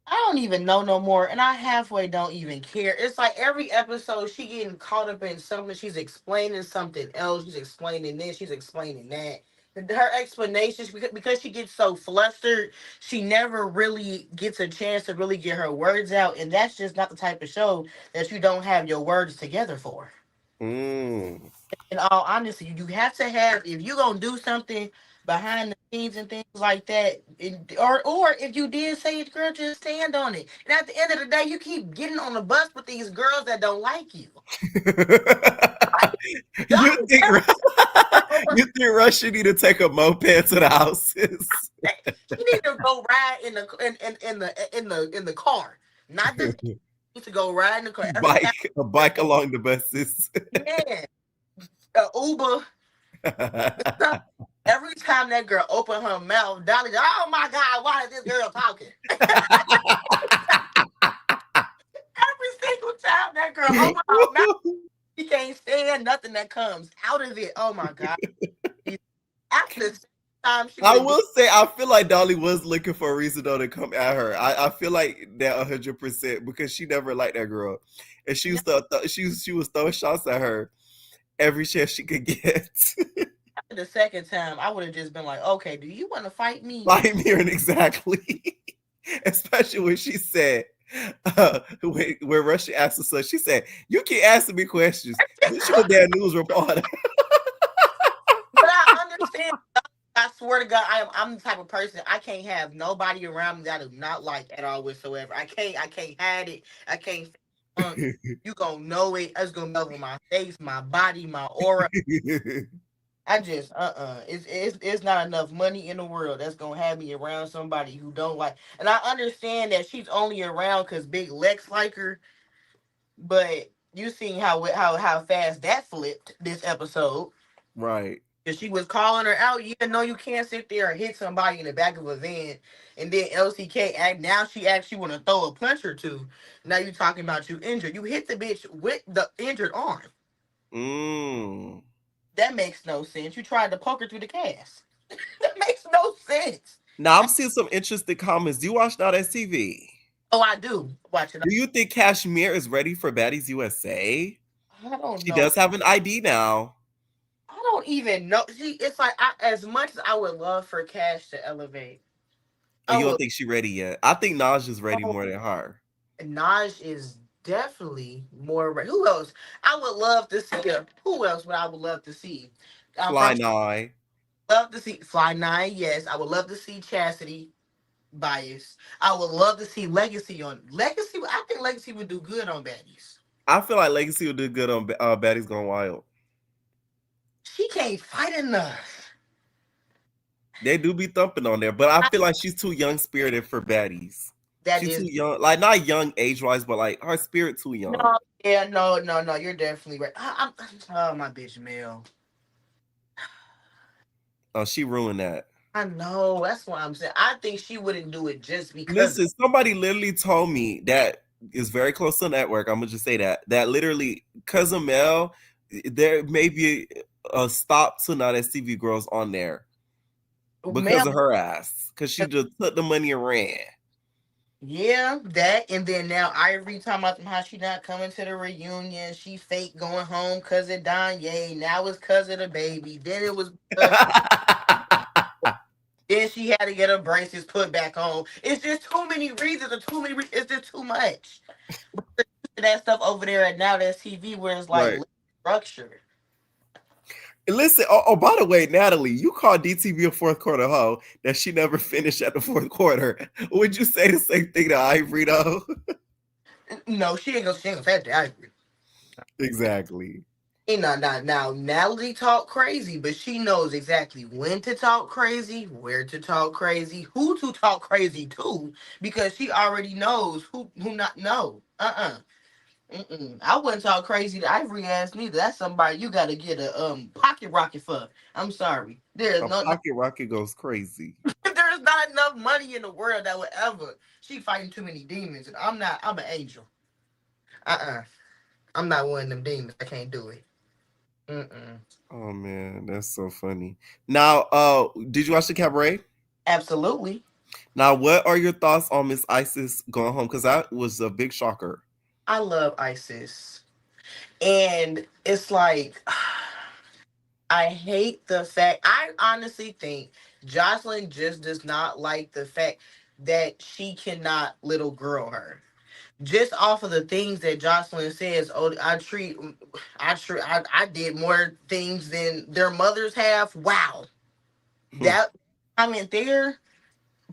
I don't even know no more, and I halfway don't even care. It's like every episode she getting caught up in something. She's explaining something else. She's explaining this. She's explaining that. Her explanations, because she gets so flustered, she never really gets a chance to really get her words out, and that's just not the type of show that you don't have your words together for. In all honesty, you have to have, if you're gonna do something behind the scenes and things like that, or if you did say it, girl, just stand on it. And at the end of the day, you keep getting on the bus with these girls that don't like you. You think Russia need to take a moped to the houses? You need to go ride in the car, not the. You need to go ride in the car. A bike along the buses. Yeah, Uber. Every time that girl opened her mouth, Dolly, oh my God, why is this girl talking? Every single time that girl opened her mouth, she can't stand nothing that comes out of it. Oh my God. After the time I will say, I feel like Dolly was looking for a reason though to come at her. I feel like that 100% because she never liked that girl, and she used to she was throwing shots at her every chance she could get. The second time, I would have just been like, okay, do you want to fight me? Fight me, exactly. Especially when she said, when Russia asked her, so she said, you keep asking me questions. You should damn news reporter. But I understand. I swear swear to God, I'm the type of person I can't have nobody around me that I do not like at all whatsoever. I can't hide it. I can't you gonna know it. It's gonna be over my face, my body, my aura. I just it's not enough money in the world that's gonna have me around somebody who don't like. And I understand that she's only around because Big Lex like her, but you seen how fast that flipped this episode. Right. And she was calling her out. You know you can't sit there and hit somebody in the back of a van, and then LCK act now she actually want to throw a punch or two. Now you talking about you injured. You hit the bitch with the injured arm. Mm. That makes no sense. You tried to poke her through the cast. That makes no sense. Now I'm seeing some interesting comments. Do you watch Now That's TV? Oh, I do watch it. Do you think Kashmir is ready for Baddies USA? I don't She know. does have an ID now. I don't even know. See, it's like as much as I would love for Cash to elevate, And I you don't would. think she ready yet? I think Naj is ready Oh, more than her. Naj is definitely more. Who else? I would love to see. Who else would I would love to see? Fly From Nye. love to see Fly Nine. Yes, I would love to see Chastity Bias. I would love to see Legacy on Legacy. I think Legacy would do good on Baddies. I feel like Legacy will do good on Baddies Gone Wild. She can't fight enough. They do be thumping on there, but I feel like she's too young spirited for Baddies. That She's is too young, like not young age wise, but like her spirit too young. no, yeah, no. You're definitely right. Oh, my bitch, Mel. Oh, she ruined that. I know. That's what I'm saying. I think she wouldn't do it just because. Listen, somebody literally told me that is very close to the network. I'm gonna just say that literally cousin Mel, there may be a stop to Not TV girls on there because Mel, of her ass, because she just took the money and ran. yeah, that, and then now Ivory talking about how she not coming to the reunion. She fake going home because of Danye. Now it's because of the baby. Then it was. Then she had to get her braces put back on. It's just too many reasons or too many. It's just too much. That stuff over there at Now That's TV where it's like Right. structured. Listen, by the way, Natalie, you called DTV a fourth quarter hoe that she never finished at the fourth quarter. Would you say the same thing to Ivory though? No, she ain't gonna say that. I agree. Exactly. Now, Natalie talk crazy, but she knows exactly when to talk crazy, where to talk crazy, who to talk crazy to, because she already knows who not know. I wouldn't talk crazy to Ivory ass neither. That's somebody you gotta get a pocket rocket for. I'm sorry. There's A no pocket rocket goes crazy. there's not enough money in the world that would ever. She fighting too many demons, and I'm an angel. I'm not one of them demons. I can't do it. Oh man, that's so funny. Now, did you watch the Cabaret? Absolutely. Now, what are your thoughts on Miss Isis going home? Because that was a big shocker. I love ISIS. And it's like I hate the fact I honestly think Joseline just does not like the fact that she cannot little girl her. Just off of the things that Joseline says, oh, I did more things than their mothers have. Wow. That I mean there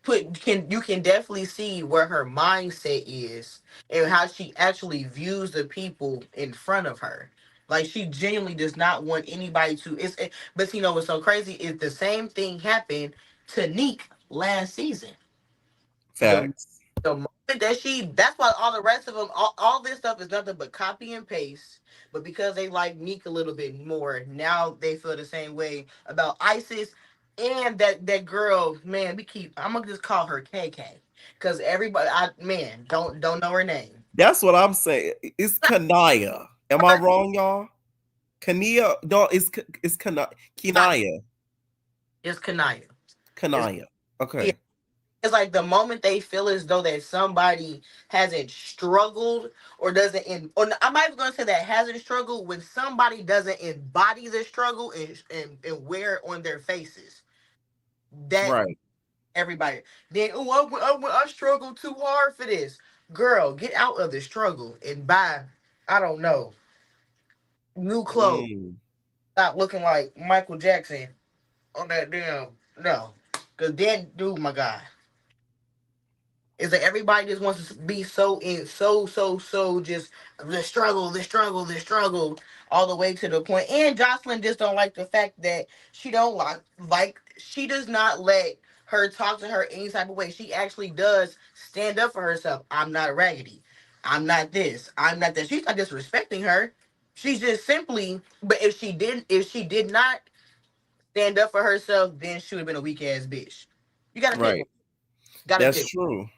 you can definitely see where her mindset is and how she actually views the people in front of her. Like she genuinely does not want anybody to. But you know what's so crazy is the same thing happened to Neek last season. The Facts. the moment that that's why all the rest of them, all this stuff is nothing but copy and paste. But because they like Meek a little bit more, now they feel the same way about ISIS and that girl. Man, I'm gonna just call her KK because everybody, don't know her name. That's what I'm saying. It's Kanaya. Am I wrong, y'all? Kania? No, it's Kinaya. It's Kanaya. Kanaya. Okay. It's like the moment they feel as though that somebody hasn't struggled or doesn't, or I'm not even going to say that hasn't struggled, when somebody doesn't embody the struggle and wear it on their faces. That Right. everybody. Then, I struggled too hard for this. Girl, get out of the struggle and buy, I don't know, new clothes. Stop looking like Michael Jackson on that damn No, because then, dude, my God. It's like everybody just wants to be so just the struggle, all the way to the point. And Joseline just don't like the fact that she don't she does not let her talk to her any type of way. She actually does stand up for herself. I'm not raggedy. I'm not this. I'm not that. She's not disrespecting her. She's just simply. But if she did not stand up for herself, then she would have been a weak ass bitch. You gotta pick Right. one. Gotta That's pick. true.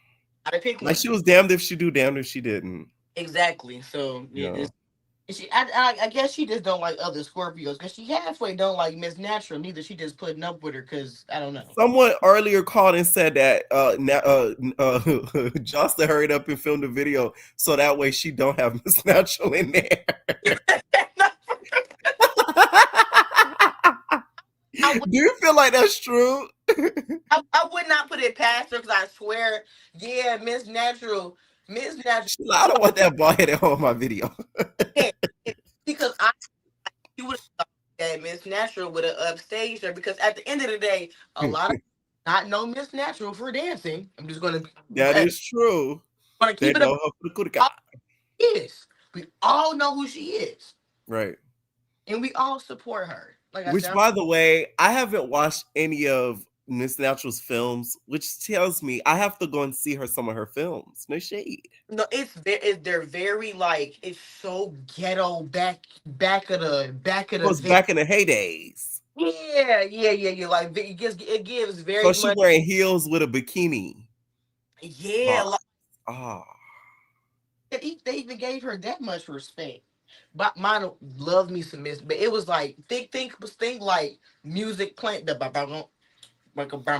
Gotta pick Like one. she was damned if she do, damned if she didn't. Exactly. So Yeah. I guess she just don't like other Scorpios because she halfway don't like Miss Natural neither. She just putting up with her because I don't know. Someone earlier called and said that Jocelyn hurried up and filmed the video so that way she don't have Miss Natural in there. Do you feel like that's true? I would not put it past her because I swear, yeah, Miss Natural. I don't want that bald headed on my video. Because you would have that Miss Natural would have upstaged her because at the end of the day, a lot of not know Miss Natural for dancing. I'm just gonna. That is true. Gonna keep They it know up. her for the Is we all know who she is, right? And we all support her. Like Which, by the way, I haven't watched any of Miss Natural's films, which tells me I have to go and see some of her films. No shade. No, they're very like it's so ghetto back of the It was back in the heydays. Yeah. Like it gives very So she much. wearing heels with a bikini. Yeah, they even gave her that much respect. But mine loved me some Miss, but it was like think like music playing the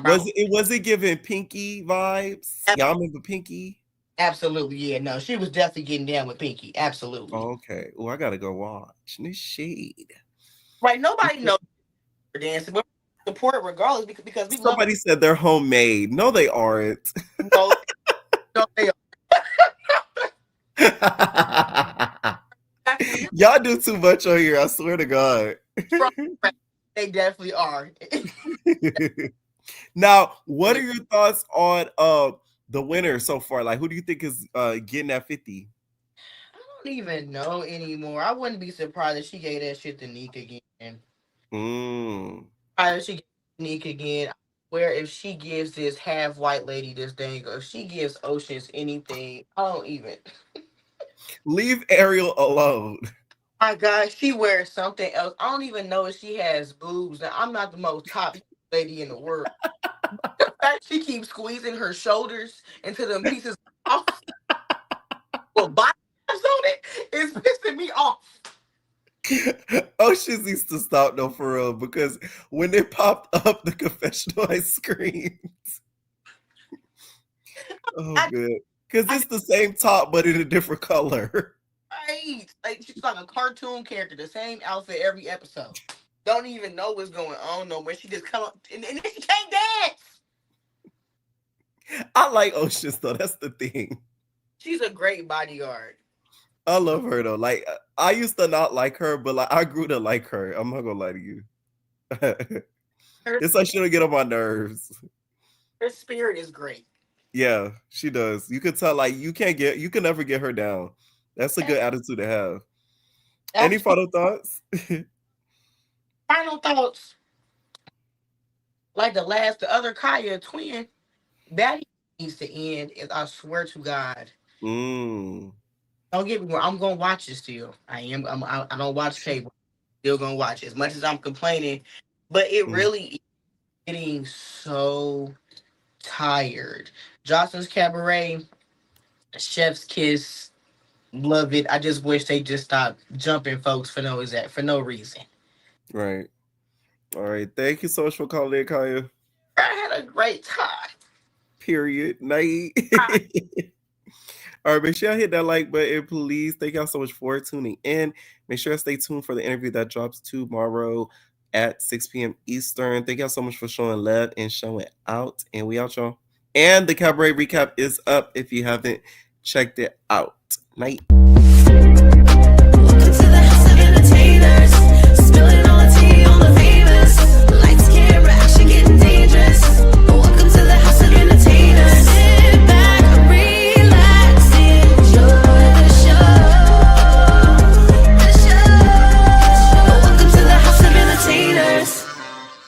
Was it giving Pinky vibes? Y'all remember Pinky? Absolutely, yeah. No, she was definitely getting down with Pinky. Absolutely. Okay. Oh, I gotta go watch. This shade. Right. Nobody knows her dancing, but support it regardless because we love. Somebody said they're homemade. No, they aren't. No, they are. Y'all do too much on here. I swear to God. They definitely are. Now, what are your thoughts on the winner so far? Like, who do you think is getting that 50? I don't even know anymore. I wouldn't be surprised if she gave that shit to Nick again. If she gave Nick again. Where if she gives this half white lady this thing, or if she gives Oceans anything, I don't even. Leave Ariel alone. My God, she wears something else. I don't even know if she has boobs. Now, I'm not the most top lady in the world. The fact she keeps squeezing her shoulders into them pieces off with biceps on it is pissing me off. Oceans needs to stop though, for real, because when they popped up the confessional ice cream. Oh, good. Because it's the same top, but in a different color. Right. Like she's like a cartoon character, the same outfit every episode. Don't even know what's going on no more. She just come up and then she can't dance. I like Oceans though. That's the thing. She's a great bodyguard. I love her though. Like I used to not like her, but like I grew to like her. I'm not gonna lie to you. It's like she don't get on my nerves. Her spirit is great. Yeah, she does. You could tell like you can never get her down. That's a good attitude to have. Any final thoughts? Final thoughts. Like the other Kaya twin, that needs to end. I swear to God. Don't get me wrong. I'm gonna watch it still. I don't watch cable. Still gonna watch it. As much as I'm complaining, but it really is getting so tired. Jocelyn's Cabaret, Chef's Kiss, love it. I just wish they just stopped jumping folks for no reason. Right. All right. Thank you so much for calling in, Kaya. I had a great time. Period. Night. All right, make sure y'all hit that like button, please. Thank y'all so much for tuning in. Make sure to stay tuned for the interview that drops tomorrow at 6 p.m. Eastern. Thank y'all so much for showing love and showing out. And we out, y'all. And the Cabaret recap is up if you haven't checked it out. Night.